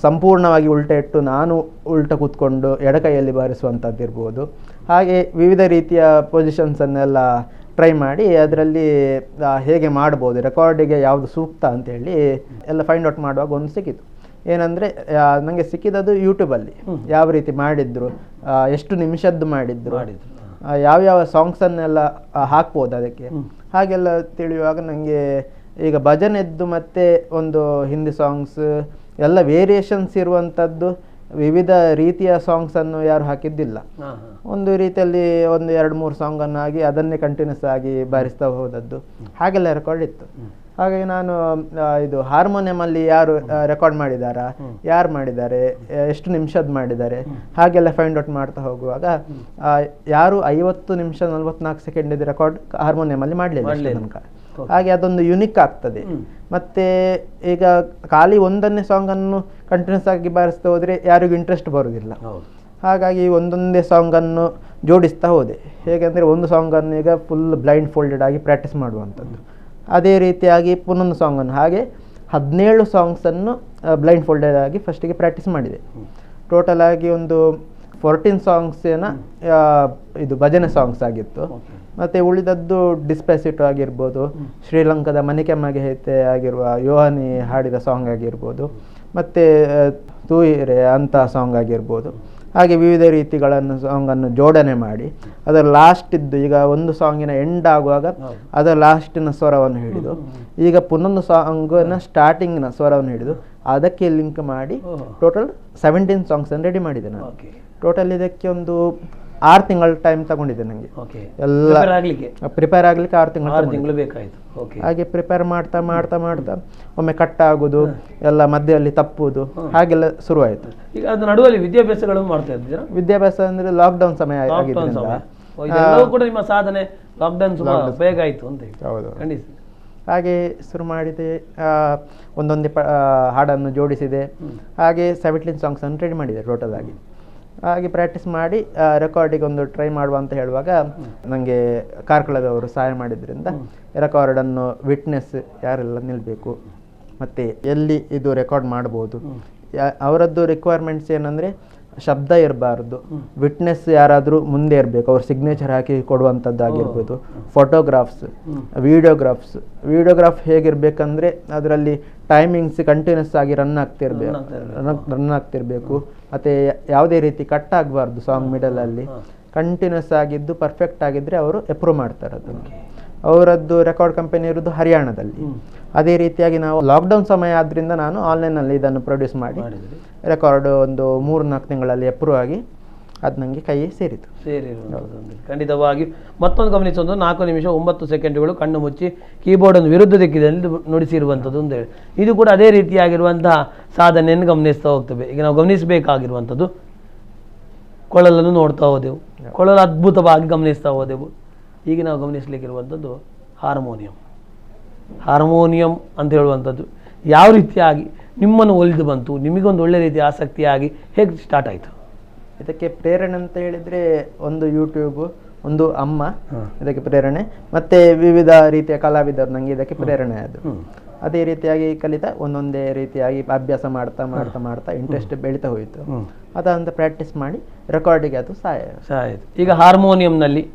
ಸಂಪೂರ್ಣವಾಗಿ ಉಲ್ಟ ಇಟ್ಟು ನಾನು ಉಲ್ಟ ಕೂತ್ಕೊಂಡು ಎಡ ಕೈಯಲ್ಲಿ ಬಾರಿಸುವಂಥದ್ದು ಇರ್ಬೋದು. ಹಾಗೆ ವಿವಿಧ ರೀತಿಯ ಪೊಸಿಷನ್ಸನ್ನೆಲ್ಲ ಟ್ರೈ ಮಾಡಿ ಅದರಲ್ಲಿ ಹೇಗೆ ಮಾಡ್ಬೋದು, ರೆಕಾರ್ಡಿಗೆ ಯಾವುದು ಸೂಕ್ತ ಅಂತೇಳಿ ಎಲ್ಲ ಫೈಂಡ್ ಔಟ್ ಮಾಡುವಾಗ ಒಂದು ಸಿಕ್ಕಿತು. ಏನಂದರೆ ನನಗೆ ಸಿಕ್ಕಿದ್ದು ಯೂಟ್ಯೂಬಲ್ಲಿ ಯಾವ ರೀತಿ ಮಾಡಿದ್ರು, ಎಷ್ಟು ನಿಮಿಷದ್ದು ಮಾಡಿದ್ರು, ಯಾವ್ಯಾವ ಸಾಂಗ್ಸನ್ನೆಲ್ಲ ಹಾಕ್ಬೋದು ಅದಕ್ಕೆ, ಹಾಗೆಲ್ಲ ತಿಳಿಯುವಾಗ ನನಗೆ ಈಗ ಭಜನೆದ್ದು ಮತ್ತು ಒಂದು ಹಿಂದಿ ಸಾಂಗ್ಸ್ ಎಲ್ಲ ವೇರಿಯೇಷನ್ಸ್ ಇರುವಂಥದ್ದು ವಿವಿಧ ರೀತಿಯ ಸಾಂಗ್ಸನ್ನು ಯಾರು ಹಾಕಿದ್ದಿಲ್ಲ. ಒಂದು ರೀತಿಯಲ್ಲಿ 1-2-3 ಸಾಂಗನ್ನು ಆಗಿ ಅದನ್ನೇ ಕಂಟಿನ್ಯೂಸ್ ಆಗಿ ಬಾರಿಸ್ತಾ ಹೋದದ್ದು ಹಾಗೆಲ್ಲ ರೆಕಾರ್ಡ್ ಇತ್ತು. ಹಾಗಾಗಿ ನಾನು ಇದು ಹಾರ್ಮೋನಿಯಮಲ್ಲಿ ಯಾರು ರೆಕಾರ್ಡ್ ಮಾಡಿದಾರಾ, ಯಾರು ಮಾಡಿದ್ದಾರೆ, ಎಷ್ಟು ನಿಮಿಷದ್ದು ಮಾಡಿದ್ದಾರೆ ಹಾಗೆಲ್ಲ ಫೈಂಡ್ ಔಟ್ ಮಾಡ್ತಾ ಹೋಗುವಾಗ ಯಾರು 50 ನಿಮಿಷ 44 ಸೆಕೆಂಡ್ ರೆಕಾರ್ಡ್ ಹಾರ್ಮೋನಿಯಮಲ್ಲಿ ಮಾಡಲಿಲ್ಲ ತನಕ. ಹಾಗೆ ಅದೊಂದು ಯುನಿಕ್ ಆಗ್ತದೆ. ಮತ್ತು ಈಗ ಖಾಲಿ ಒಂದನ್ನೇ ಸಾಂಗನ್ನು ಕಂಟಿನ್ಯೂಸ್ ಆಗಿ ಬಾರಿಸ್ತಾ ಹೋದರೆ ಯಾರಿಗೂ ಇಂಟ್ರೆಸ್ಟ್ ಬರೋದಿಲ್ಲ. ಹಾಗಾಗಿ ಒಂದೊಂದೇ ಸಾಂಗನ್ನು ಜೋಡಿಸ್ತಾ ಹೋದೆ. ಹೇಗೆಂದರೆ ಒಂದು ಸಾಂಗನ್ನು ಈಗ ಫುಲ್ ಬ್ಲೈಂಡ್ ಫೋಲ್ಡೆಡ್ ಆಗಿ ಪ್ರಾಕ್ಟೀಸ್ ಮಾಡುವಂಥದ್ದು, ಅದೇ ರೀತಿಯಾಗಿ ಪುನೊಂದು ಸಾಂಗನ್ನು, ಹಾಗೆ 17 ಸಾಂಗ್ಸನ್ನು ಬ್ಲೈಂಡ್ ಫೋಲ್ಡೆಡ್ ಆಗಿ ಫಸ್ಟಿಗೆ ಪ್ರಾಕ್ಟೀಸ್ ಮಾಡಿದೆ. ಟೋಟಲ್ ಆಗಿ ಒಂದು 14 ಸಾಂಗ್ಸೇನ ಇದು ಭಜನೆ ಸಾಂಗ್ಸ್ ಆಗಿತ್ತು. ಮತ್ತು ಉಳಿದದ್ದು ಡಿಸ್ಪೆಸಿಟೋ ಆಗಿರ್ಬೋದು, ಶ್ರೀಲಂಕಾದ ಮನಿಕೆಮ್ಮಗೆ ಹೇತೆ ಆಗಿರುವ ಯೋಹಾನಿ ಹಾಡಿದ ಸಾಂಗ್ ಆಗಿರ್ಬೋದು, ಮತ್ತು ತೂಯಿರೆ ಅಂತ ಸಾಂಗ್ ಆಗಿರ್ಬೋದು. ಹಾಗೆ ವಿವಿಧ ರೀತಿಗಳನ್ನು ಸಾಂಗನ್ನು ಜೋಡಣೆ ಮಾಡಿ ಅದರ ಲಾಸ್ಟಿದ್ದು, ಈಗ ಒಂದು ಸಾಂಗಿನ ಎಂಡ್ ಆಗುವಾಗ ಅದರ ಲಾಸ್ಟಿನ ಸ್ವರವನ್ನು ಹಿಡಿದು, ಈಗ ಪುನೊಂದು ಸಾಂಗಿನ ಸ್ಟಾರ್ಟಿಂಗ್ನ ಸ್ವರವನ್ನು ಹಿಡಿದು ಅದಕ್ಕೆ ಲಿಂಕ್ ಮಾಡಿ ಟೋಟಲ್ 17 ಸಾಂಗ್ಸನ್ನು ರೆಡಿ ಮಾಡಿದೆ ನಾನು. ಟೋಟಲ್ ಇದಕ್ಕೆ ಒಂದು 6 ತಿಂಗಳ ಟೈಮ್ ತಗೊಂಡಿದ್ದೆ ನನಗೆ ಎಲ್ಲ ಪ್ರಿಪೇರ್ ಆಗ್ಲಿಕ್ಕೆ 6 ತಿಂಗಳು ಬೇಕಾಯಿತು. ಹಾಗೆ ಪ್ರಿಪೇರ್ ಮಾಡ್ತಾ ಮಾಡ್ತಾ ಮಾಡ್ತಾ ಒಮ್ಮೆ ಕಟ್ ಆಗೋದು, ಎಲ್ಲ ಮಧ್ಯದಲ್ಲಿ ತಪ್ಪುವುದು, ಹಾಗೆಲ್ಲ ಶುರುವಾಯಿತು. ಈಗ ಅದು ನಡುವಲ್ಲಿ ವಿದ್ಯಾಭ್ಯಾಸಗಳನ್ನು ಮಾಡ್ತಾ ಇದ್ದೀರಾ? ವಿದ್ಯಾಭ್ಯಾಸ ಅಂದ್ರೆ ಲಾಕ್ಡೌನ್ ಸಮಯ ಆಗಿದ್ದರಿಂದ ಕೂಡ ನಿಮ್ಮ ಸಾಧನೆ ಲಾಕ್ಡೌನ್ ಬೇಗ ಆಯಿತು ಅಂತ. ಹೌದು, ಖಂಡಿತ. ಹಾಗೆ ಶುರು ಮಾಡಿದೆ, ಒಂದೊಂದೇ ಹಾಡನ್ನು ಜೋಡಿಸಿದೆ. ಹಾಗೆ 17 ಸಾಂಗ್ಸನ್ನು ರೆಡಿ ಮಾಡಿದೆ ಟೋಟಲ್ ಆಗಿ. ಹಾಗೆ ಪ್ರಾಕ್ಟೀಸ್ ಮಾಡಿ ರೆಕಾರ್ಡಿಗೆ ಒಂದು ಟ್ರೈ ಮಾಡುವ ಅಂತ ಹೇಳುವಾಗ ನನಗೆ ಕಾರ್ಕಳದವರು ಸಹಾಯ ಮಾಡಿದ್ರಿಂದ ರೆಕಾರ್ಡನ್ನು ವಿಟ್ನೆಸ್ ಯಾರೆಲ್ಲ ನಿಲ್ಲಬೇಕು ಮತ್ತು ಎಲ್ಲಿ ಇದು ರೆಕಾರ್ಡ್ ಮಾಡ್ಬೋದು, ಅವರದ್ದು ರಿಕ್ವೈರ್ಮೆಂಟ್ಸ್ ಏನಂದರೆ ಶಬ್ದ ಇರಬಾರ್ದು, ವಿಟ್ನೆಸ್ ಯಾರಾದರೂ ಮುಂದೆ ಇರಬೇಕು, ಅವ್ರ ಸಿಗ್ನೇಚರ್ ಹಾಕಿ ಕೊಡುವಂಥದ್ದಾಗಿರ್ಬೋದು, ಫೋಟೋಗ್ರಾಫ್ಸ್, ವಿಡಿಯೋಗ್ರಾಫ್ ಹೇಗಿರಬೇಕಂದ್ರೆ ಅದರಲ್ಲಿ ಟೈಮಿಂಗ್ಸ್ ಕಂಟಿನ್ಯೂಸ್ ಆಗಿ ರನ್ ಆಗ್ತಿರ್ಬೇಕು ಮತ್ತು ಯಾವುದೇ ರೀತಿ ಕಟ್ ಆಗಬಾರ್ದು. ಸಾಂಗ್ ಮಿಡಲಲ್ಲಿ ಕಂಟಿನ್ಯೂಸ್ ಆಗಿದ್ದು ಪರ್ಫೆಕ್ಟ್ ಆಗಿದ್ದರೆ ಅವರು ಅಪ್ರೂವ್ ಮಾಡ್ತಾರೆ ಅದನ್ನು. ಅವರದ್ದು ರೆಕಾರ್ಡ್ ಕಂಪನಿ ಇರೋದು ಹರಿಯಾಣದಲ್ಲಿ. ಅದೇ ರೀತಿಯಾಗಿ ನಾವು ಲಾಕ್ಡೌನ್ ಸಮಯ ಆದ್ದರಿಂದ ನಾನು ಆನ್ಲೈನಲ್ಲಿ ಇದನ್ನು ಪ್ರೊಡ್ಯೂಸ್ ಮಾಡಿ ರೆಕಾರ್ಡ್ ಒಂದು 3-4 ತಿಂಗಳಲ್ಲಿ ಅಪ್ರೂವ್ ಆಗಿ ಅದು ನನಗೆ ಕೈ ಸೇರಿತು. ಖಂಡಿತವಾಗಿ ಮತ್ತೊಂದು ಗಮನಿಸೋದು 4 ನಿಮಿಷ 9 ಸೆಕೆಂಡ್ಗಳು ಕಣ್ಣು ಮುಚ್ಚಿ ಕೀಬೋರ್ಡನ್ನು ವಿರುದ್ಧ ದಿಕ್ಕಿನಲ್ಲಿ ನುಡಿಸಿರುವಂಥದ್ದು ಅಂತ ಹೇಳಿ, ಇದು ಕೂಡ ಅದೇ ರೀತಿಯಾಗಿರುವಂತಹ ಸಾಧನೆಯನ್ನು ಗಮನಿಸ್ತಾ ಹೋಗ್ತೇವೆ. ಈಗ ನಾವು ಗಮನಿಸಬೇಕಾಗಿರುವಂಥದ್ದು ಕೊಳಲನ್ನು ನೋಡ್ತಾ ಹೋದೆವು, ಕೊಳಲು ಅದ್ಭುತವಾಗಿ ಗಮನಿಸ್ತಾ ಹೋದೆವು. ಈಗ ನಾವು ಗಮನಿಸಲಿಕ್ಕಿರುವಂಥದ್ದು ಹಾರ್ಮೋನಿಯಂ ಅಂತ ಹೇಳುವಂಥದ್ದು ಯಾವ ರೀತಿಯಾಗಿ ನಿಮ್ಮನ್ನು ಒಲಿದು ಬಂತು, ನಿಮಗೊಂದು ಒಳ್ಳೆ ರೀತಿಯ ಆಸಕ್ತಿಯಾಗಿ ಹೇಗೆ ಸ್ಟಾರ್ಟ್ ಆಯಿತು? ಇದಕ್ಕೆ ಪ್ರೇರಣೆ ಅಂತ ಹೇಳಿದರೆ ಒಂದು ಯೂಟ್ಯೂಬ್, ಒಂದು ಅಮ್ಮ ಇದಕ್ಕೆ ಪ್ರೇರಣೆ, ಮತ್ತು ವಿವಿಧ ರೀತಿಯ ಕಲಾವಿದರು ನನಗೆ ಇದಕ್ಕೆ ಪ್ರೇರಣೆ ಆದರು. ಅದೇ ರೀತಿಯಾಗಿ ಕಲಿತಾ ಒಂದೊಂದೇ ರೀತಿಯಾಗಿ ಅಭ್ಯಾಸ ಮಾಡ್ತಾ ಮಾಡ್ತಾ ಮಾಡ್ತಾ ಇಂಟ್ರೆಸ್ಟ್ ಬೆಳೀತಾ ಹೋಯಿತು. ಅದಂತ ಪ್ರಾಕ್ಟೀಸ್ ಮಾಡಿ ರೆಕಾರ್ಡಿಗೆ ಅದು ಸಹಾಯ ಆಯಿತು. ಈಗ ಹಾರ್ಮೋನಿಯಂನಲ್ಲಿ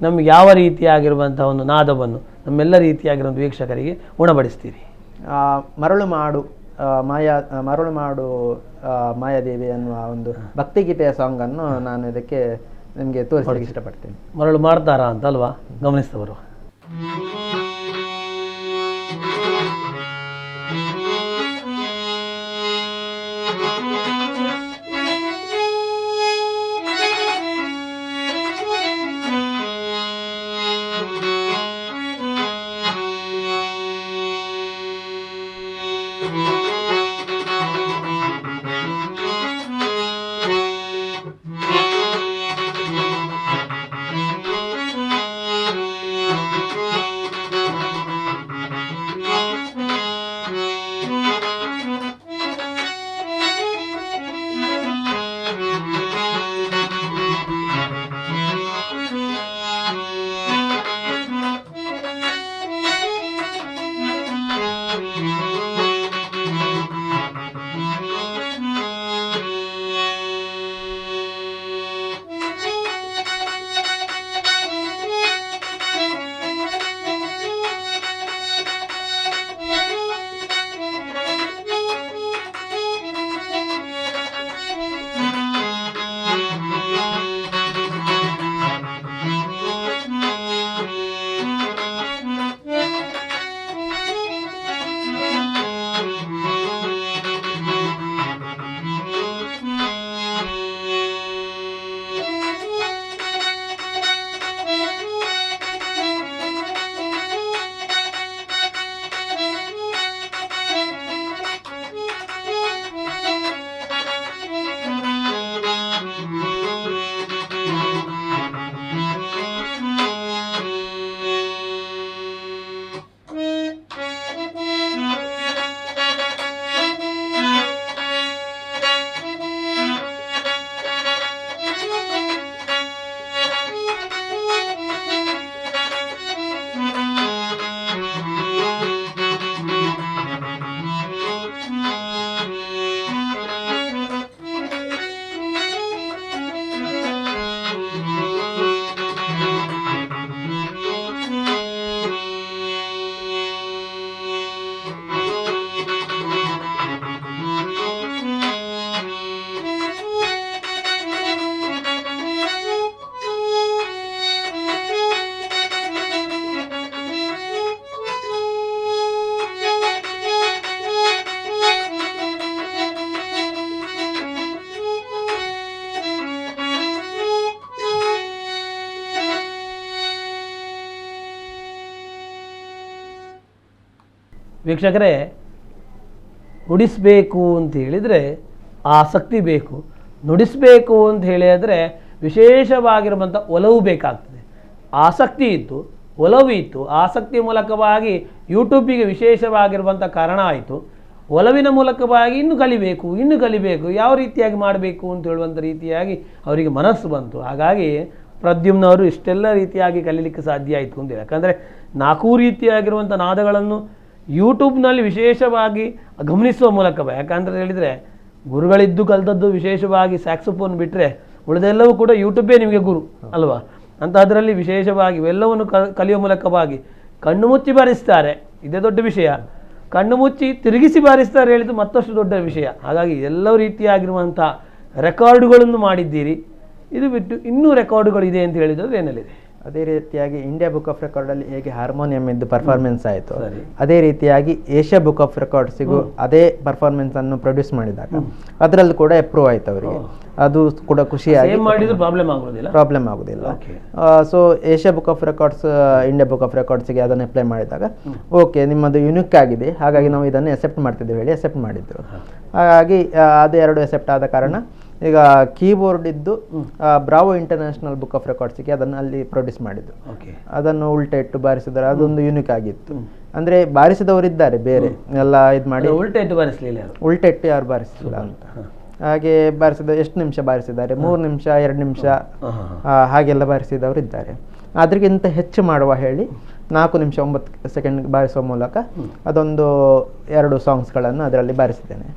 ನಮಗೆ ಯಾವ ರೀತಿಯಾಗಿರುವಂಥ ಒಂದು ನಾದವನ್ನು ನಮ್ಮೆಲ್ಲ ರೀತಿಯಾಗಿರುವಂಥ ವೀಕ್ಷಕರಿಗೆ ಉಣಬಡಿಸ್ತೀರಿ? ಮರಳು ಮಾಡು ಮಾಯಾದೇವಿ ಅನ್ನುವ ಒಂದು ಭಕ್ತಿಗೀತೆಯ ಸಾಂಗನ್ನು ನಾನು ಇದಕ್ಕೆ ನಿಮಗೆ ತೋರಿಸಲಿಕ್ಕೆ ಇಷ್ಟಪಡ್ತೇನೆ. ಮರಳು ಮಾಡ್ತಾರಾ ಅಂತ ಅಲ್ವಾ ಗಮನಿಸ್ತಾ ಬರುವ. ವೀಕ್ಷಕರೇ, ನುಡಿಸಬೇಕು ಅಂತ ಹೇಳಿದರೆ ಆಸಕ್ತಿ ಬೇಕು, ನುಡಿಸಬೇಕು ಅಂತ ಹೇಳಿದರೆ ವಿಶೇಷವಾಗಿರುವಂಥ ಒಲವು ಬೇಕಾಗ್ತದೆ. ಆಸಕ್ತಿ ಇತ್ತು, ಒಲವು ಇತ್ತು, ಆಸಕ್ತಿ ಮೂಲಕವಾಗಿ ಯೂಟ್ಯೂಬಿಗೆ ವಿಶೇಷವಾಗಿರುವಂಥ ಕಾರಣ ಆಯಿತು. ಒಲವಿನ ಮೂಲಕವಾಗಿ ಇನ್ನು ಕಲಿಬೇಕು, ಯಾವ ರೀತಿಯಾಗಿ ಮಾಡಬೇಕು ಅಂತ ಹೇಳುವಂಥ ರೀತಿಯಾಗಿ ಅವರಿಗೆ ಮನಸ್ಸು ಬಂತು. ಹಾಗಾಗಿ ಪ್ರದ್ಯುಮ್ನವರು ಇಷ್ಟೆಲ್ಲ ರೀತಿಯಾಗಿ ಕಲೀಲಿಕ್ಕೆ ಸಾಧ್ಯ ಆಯಿತು ಅಂತ. ಯಾಕಂದರೆ 4 ರೀತಿಯಾಗಿರುವಂಥ ನಾದಗಳನ್ನು ಯೂಟ್ಯೂಬ್ನಲ್ಲಿ ವಿಶೇಷವಾಗಿ ಗಮನಿಸುವ ಮೂಲಕವೇ, ಯಾಕಂದರೆ ಹೇಳಿದರೆ ಗುರುಗಳಿದ್ದು ಕಲಿತದ್ದು ವಿಶೇಷವಾಗಿ ಸ್ಯಾಕ್ಸೋಫೋನ್ ಬಿಟ್ಟರೆ ಉಳಿದೆಲ್ಲವೂ ಕೂಡ ಯೂಟ್ಯೂಬೇ ನಿಮಗೆ ಗುರು ಅಲ್ವಾ. ಅಂತ ಅದರಲ್ಲಿ ವಿಶೇಷವಾಗಿ ಇವೆಲ್ಲವನ್ನು ಕಲಿಯುವ ಮೂಲಕವಾಗಿ ಕಣ್ಣು ಮುಚ್ಚಿ ಬಾರಿಸ್ತಾರೆ, ಇದೇ ದೊಡ್ಡ ವಿಷಯ. ಕಣ್ಣು ಮುಚ್ಚಿ ತಿರುಗಿಸಿ ಬಾರಿಸ್ತಾರೆ ಹೇಳಿದ್ದು ಮತ್ತಷ್ಟು ದೊಡ್ಡ ವಿಷಯ. ಹಾಗಾಗಿ ಎಲ್ಲ ರೀತಿಯಾಗಿರುವಂಥ ರೆಕಾರ್ಡುಗಳನ್ನು ಮಾಡಿದ್ದೀರಿ. ಇದು ಬಿಟ್ಟು ಇನ್ನೂ ರೆಕಾರ್ಡುಗಳಿದೆ ಅಂತ ಹೇಳಿದ್ರೆ ಏನೆಲ್ಲಿದೆ? ಅದೇ ರೀತಿಯಾಗಿ ಇಂಡಿಯಾ ಬುಕ್ ಆಫ್ ರೆಕಾರ್ಡಲ್ಲಿ ಹೇಗೆ ಹಾರ್ಮೋನಿಯಂ ಇದ್ದು ಪರ್ಫಾರ್ಮೆನ್ಸ್ ಆಯಿತು, ಅದೇ ರೀತಿಯಾಗಿ ಏಷ್ಯಾ ಬುಕ್ ಆಫ್ ರೆಕಾರ್ಡ್ಸಿಗೂ ಅದೇ ಪರ್ಫಾರ್ಮೆನ್ಸ್ ಅನ್ನು ಪ್ರೊಡ್ಯೂಸ್ ಮಾಡಿದಾಗ ಅದರಲ್ಲಿ ಕೂಡ ಅಪ್ರೂವ್ ಆಯ್ತು ಅವರಿಗೆ. ಅದು ಕೂಡ ಖುಷಿಯಾಗಿ ಪ್ರಾಬ್ಲಮ್ ಆಗೋದಿಲ್ಲ. So Asia book of records India book of ರೆಕಾರ್ಡ್ಸ್ಗೆ ಅದನ್ನು ಅಪ್ಲೈ ಮಾಡಿದಾಗ ಓಕೆ ನಿಮ್ಮದು ಯುನಿಕ್ ಆಗಿದೆ, ಹಾಗಾಗಿ ನಾವು ಇದನ್ನು ಎಕ್ಸೆಪ್ಟ್ ಮಾಡ್ತಿದ್ದೇವೆ ಹೇಳಿ ಎಕ್ಸೆಪ್ಟ್ ಮಾಡಿದ್ರು. ಹಾಗಾಗಿ ಅದು 2 ಎಕ್ಸೆಪ್ಟ್ ಆದ ಕಾರಣ ಈಗ ಕೀಬೋರ್ಡ್ ಇದ್ದು ಬ್ರಾವೋ ಇಂಟರ್ನ್ಯಾಷನಲ್ ಬುಕ್ ಆಫ್ ರೆಕಾರ್ಡ್ಸ್ಗೆ ಅದನ್ನು ಅಲ್ಲಿ ಪ್ರೊಡ್ಯೂಸ್ ಮಾಡಿದ್ದು. ಅದನ್ನು ಉಲ್ಟಾ ಇಟ್ಟು ಬಾರಿಸಿದರೆ ಅದೊಂದು ಯುನಿಕ್ ಆಗಿತ್ತು. ಅಂದ್ರೆ ಬಾರಿಸಿದವರಿದ್ದಾರೆ ಬೇರೆ ಎಲ್ಲ ಇದು ಮಾಡಿ, ಉಲ್ಟಾ ಇಟ್ಟು ಯಾರು ಬಾರಿಸಿಲ್ಲ ಅಂತ. ಹಾಗೆ ಬಾರಿಸಿದ ಎಷ್ಟು ನಿಮಿಷ ಬಾರಿಸಿದ್ದಾರೆ, 3 ನಿಮಿಷ 2 ನಿಮಿಷ ಹಾಗೆಲ್ಲ ಬಾರಿಸಿದವರು ಇದ್ದಾರೆ. ಅದಕ್ಕಿಂತ ಹೆಚ್ಚು ಮಾಡುವ ಹೇಳಿ 4 ನಿಮಿಷ 9 ಸೆಕೆಂಡ್ ಬಾರಿಸುವ ಮೂಲಕ ಅದೊಂದು 2 ಸಾಂಗ್ಸ್ಗಳನ್ನು ಅದರಲ್ಲಿ ಬಾರಿಸಿದ್ದೇನೆ.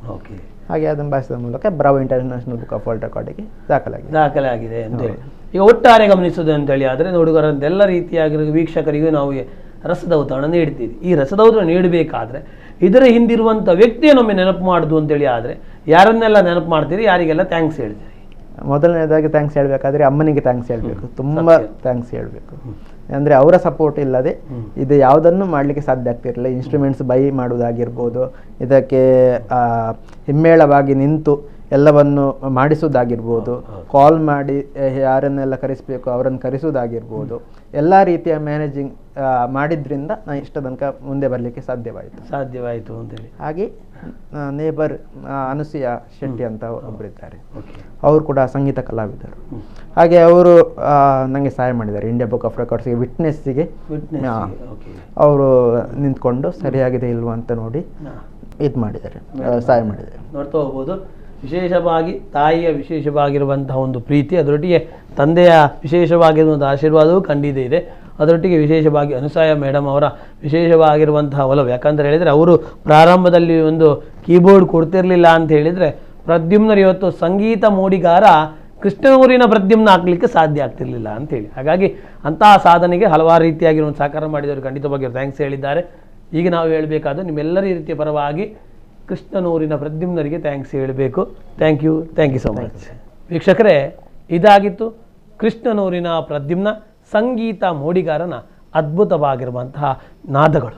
ಹಾಗೆ ಅದನ್ನು ಬಾರಿಸಿದ ಮೂಲಕ Bravo international book of world ರೆಕಾರ್ಡಿಗೆ ದಾಖಲಾಗಿದೆ ಅಂತೇಳಿ. ಈಗ ಒಟ್ಟಾರೆ ಗಮನಿಸೋದು ಅಂತೇಳಿ ಆದರೆ ನೋಡುಗರಂತೆಲ್ಲ ರೀತಿಯಾಗಿರೋ ವೀಕ್ಷಕರಿಗೂ ನಾವು ರಸದೌತಣ ನೀಡ್ತೀವಿ. ಈ ರಸದೌತಣ ನೀಡಬೇಕಾದ್ರೆ ಇದರ ಹಿಂದಿರುವಂಥ ವ್ಯಕ್ತಿಯನ್ನೊಮ್ಮೆ ನೆನಪು ಮಾಡುದು ಅಂತೇಳಿ ಆದರೆ ಯಾರನ್ನೆಲ್ಲ ನೆನಪು ಮಾಡ್ತೀರಿ, ಯಾರಿಗೆಲ್ಲ ಥ್ಯಾಂಕ್ಸ್ ಹೇಳ್ತೀರಿ? ಮೊದಲನೇದಾಗಿ ಥ್ಯಾಂಕ್ಸ್ ಹೇಳಬೇಕಾದ್ರೆ ಅಮ್ಮನಿಗೆ ಥ್ಯಾಂಕ್ಸ್ ಹೇಳಬೇಕು, ತುಂಬ ಥ್ಯಾಂಕ್ಸ್ ಹೇಳಬೇಕು. ಅಂದರೆ ಅವರ ಸಪೋರ್ಟ್ ಇಲ್ಲದೆ ಇದು ಯಾವುದನ್ನು ಮಾಡಲಿಕ್ಕೆ ಸಾಧ್ಯ ಆಗ್ತಿರಲಿಲ್ಲ. ಇನ್ಸ್ಟ್ರೂಮೆಂಟ್ಸ್ ಬೈ ಮಾಡುವುದಾಗಿರ್ಬೋದು, ಇದಕ್ಕೆ ಹಿಮ್ಮೇಳವಾಗಿ ನಿಂತು ಎಲ್ಲವನ್ನು ಮಾಡಿಸುವುದಾಗಿರ್ಬೋದು, ಕಾಲ್ ಮಾಡಿ ಯಾರನ್ನೆಲ್ಲ ಕರೆಸಬೇಕು ಅವರನ್ನು ಕರೆಸುವುದಾಗಿರ್ಬೋದು, ಎಲ್ಲ ರೀತಿಯ ಮ್ಯಾನೇಜಿಂಗ್ ಮಾಡಿದ್ರಿಂದ ನಾನು ಇಷ್ಟ ತನಕ ಮುಂದೆ ಬರಲಿಕ್ಕೆ ಸಾಧ್ಯವಾಯಿತು ಅಂತೇಳಿ. ಹಾಗೆ ನೇಬರ್ ಅನುಸೂಯ ಶೆಟ್ಟಿ ಅಂತ ಒಬ್ಬರಿದ್ದಾರೆ, ಅವರು ಕೂಡ ಸಂಗೀತ ಕಲಾವಿದರು. ಹಾಗೆ ಅವರು ನನಗೆ ಸಹಾಯ ಮಾಡಿದ್ದಾರೆ. ಇಂಡಿಯಾ ಬುಕ್ ಆಫ್ ರೆಕಾರ್ಡ್ಸ್ಗೆ ವಿಟ್ನೆಸ್ಸಿಗೆ ಅವರು ನಿಂತ್ಕೊಂಡು ಸರಿಯಾಗಿದೆ ಇಲ್ವಾ ಅಂತ ನೋಡಿ ಇದು ಮಾಡಿದ್ದಾರೆ, ಸಹಾಯ ಮಾಡಿದ್ದಾರೆ. ನೋಡ್ತಾ ಹೋಗ್ಬೋದು. ವಿಶೇಷವಾಗಿ ತಾಯಿಯ ವಿಶೇಷವಾಗಿರುವಂತಹ ಒಂದು ಪ್ರೀತಿ, ಅದರೊಟ್ಟಿಗೆ ತಂದೆಯ ವಿಶೇಷವಾಗಿರುವಂಥ ಆಶೀರ್ವಾದವೂ ಖಂಡಿತ ಇದೆ. ಅದರೊಟ್ಟಿಗೆ ವಿಶೇಷವಾಗಿ ಅನುಸೂಯ ಮೇಡಮ್ ಅವರ ವಿಶೇಷವಾಗಿರುವಂತಹ ಒಲವು. ಯಾಕಂತ ಹೇಳಿದರೆ ಅವರು ಪ್ರಾರಂಭದಲ್ಲಿ ಒಂದು ಕೀಬೋರ್ಡ್ ಕೊಡ್ತಿರ್ಲಿಲ್ಲ ಅಂತ ಹೇಳಿದರೆ ಪ್ರದ್ಯುಮ್ನರು ಇವತ್ತು ಸಂಗೀತ ಮೋಡಿಗಾರ ಕೃಷ್ಣನೂರಿನ ಪ್ರದ್ಯುಮ್ನ ಹಾಕ್ಲಿಕ್ಕೆ ಸಾಧ್ಯ ಆಗ್ತಿರ್ಲಿಲ್ಲ ಅಂತೇಳಿ. ಹಾಗಾಗಿ ಅಂತಹ ಸಾಧನೆಗೆ ಹಲವಾರು ರೀತಿಯಾಗಿರುವ ಸಹಕಾರ ಮಾಡಿದವರು ಖಂಡಿತವಾಗಿ ಥ್ಯಾಂಕ್ಸ್ ಹೇಳಿದ್ದಾರೆ. ಈಗ ನಾವು ಹೇಳಬೇಕಾದ ನಿಮ್ಮೆಲ್ಲರ ರೀತಿಯ ಪರವಾಗಿ ಕೃಷ್ಣನೂರಿನ ಪ್ರದ್ಯುಮ್ನರಿಗೆ ಥ್ಯಾಂಕ್ಸ್ ಹೇಳಬೇಕು. Thank you so much. ವೀಕ್ಷಕರೇ, ಇದಾಗಿತ್ತು ಕೃಷ್ಣನೂರಿನ ಪ್ರದ್ಯುಮ್ನ ಸಂಗೀತ ಮೋಡಿಗಾರನ ಅದ್ಭುತವಾಗಿರುವಂತಹ ನಾದಗಳು.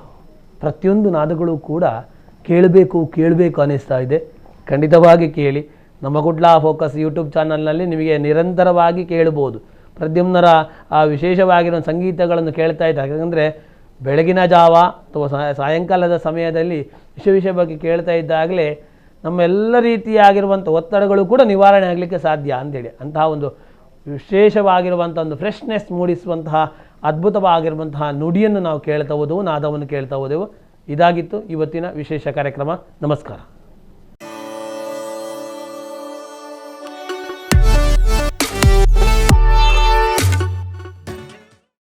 ಪ್ರತಿಯೊಂದು ನಾದಗಳು ಕೂಡ ಕೇಳಬೇಕು ಅನ್ನಿಸ್ತಾ ಇದೆ. ಖಂಡಿತವಾಗಿ ಕೇಳಿ. ನಮ್ಮ ಗುಡ್ಲಾ ಫೋಕಸ್ ಯೂಟ್ಯೂಬ್ ಚಾನಲ್ನಲ್ಲಿ ನಿಮಗೆ ನಿರಂತರವಾಗಿ ಕೇಳಬಹುದು. ಪ್ರದ್ಯುಮ್ನರ ಆ ವಿಶೇಷವಾಗಿರೋ ಸಂಗೀತಗಳನ್ನು ಕೇಳ್ತಾ ಇದ್ದಾರೆ. ಯಾಕಂದರೆ ಬೆಳಗಿನ ಜಾವ ಅಥವಾ ಸಾಯಂಕಾಲದ ಸಮಯದಲ್ಲಿ ವಿಷಯ ಬಗ್ಗೆ ಕೇಳ್ತಾ ಇದ್ದಾಗಲೇ ನಮ್ಮೆಲ್ಲ ರೀತಿಯಾಗಿರುವಂಥ ಒತ್ತಡಗಳು ಕೂಡ ನಿವಾರಣೆ ಆಗಲಿಕ್ಕೆ ಸಾಧ್ಯ ಅಂತೇಳಿ ಅಂತಹ ಒಂದು ವಿಶೇಷವಾಗಿರುವಂಥ ಒಂದು ಫ್ರೆಶ್ನೆಸ್ ಮೂಡಿಸುವಂತಹ ಅದ್ಭುತವಾಗಿರುವಂತಹ ನುಡಿಯನ್ನು ನಾವು ಕೇಳ್ತಾ ಹೋದೆವು, ನಾದವನ್ನು ಕೇಳ್ತಾ ಹೋದೆವು. ಇದಾಗಿತ್ತು ಇವತ್ತಿನ ವಿಶೇಷ ಕಾರ್ಯಕ್ರಮ. ನಮಸ್ಕಾರ.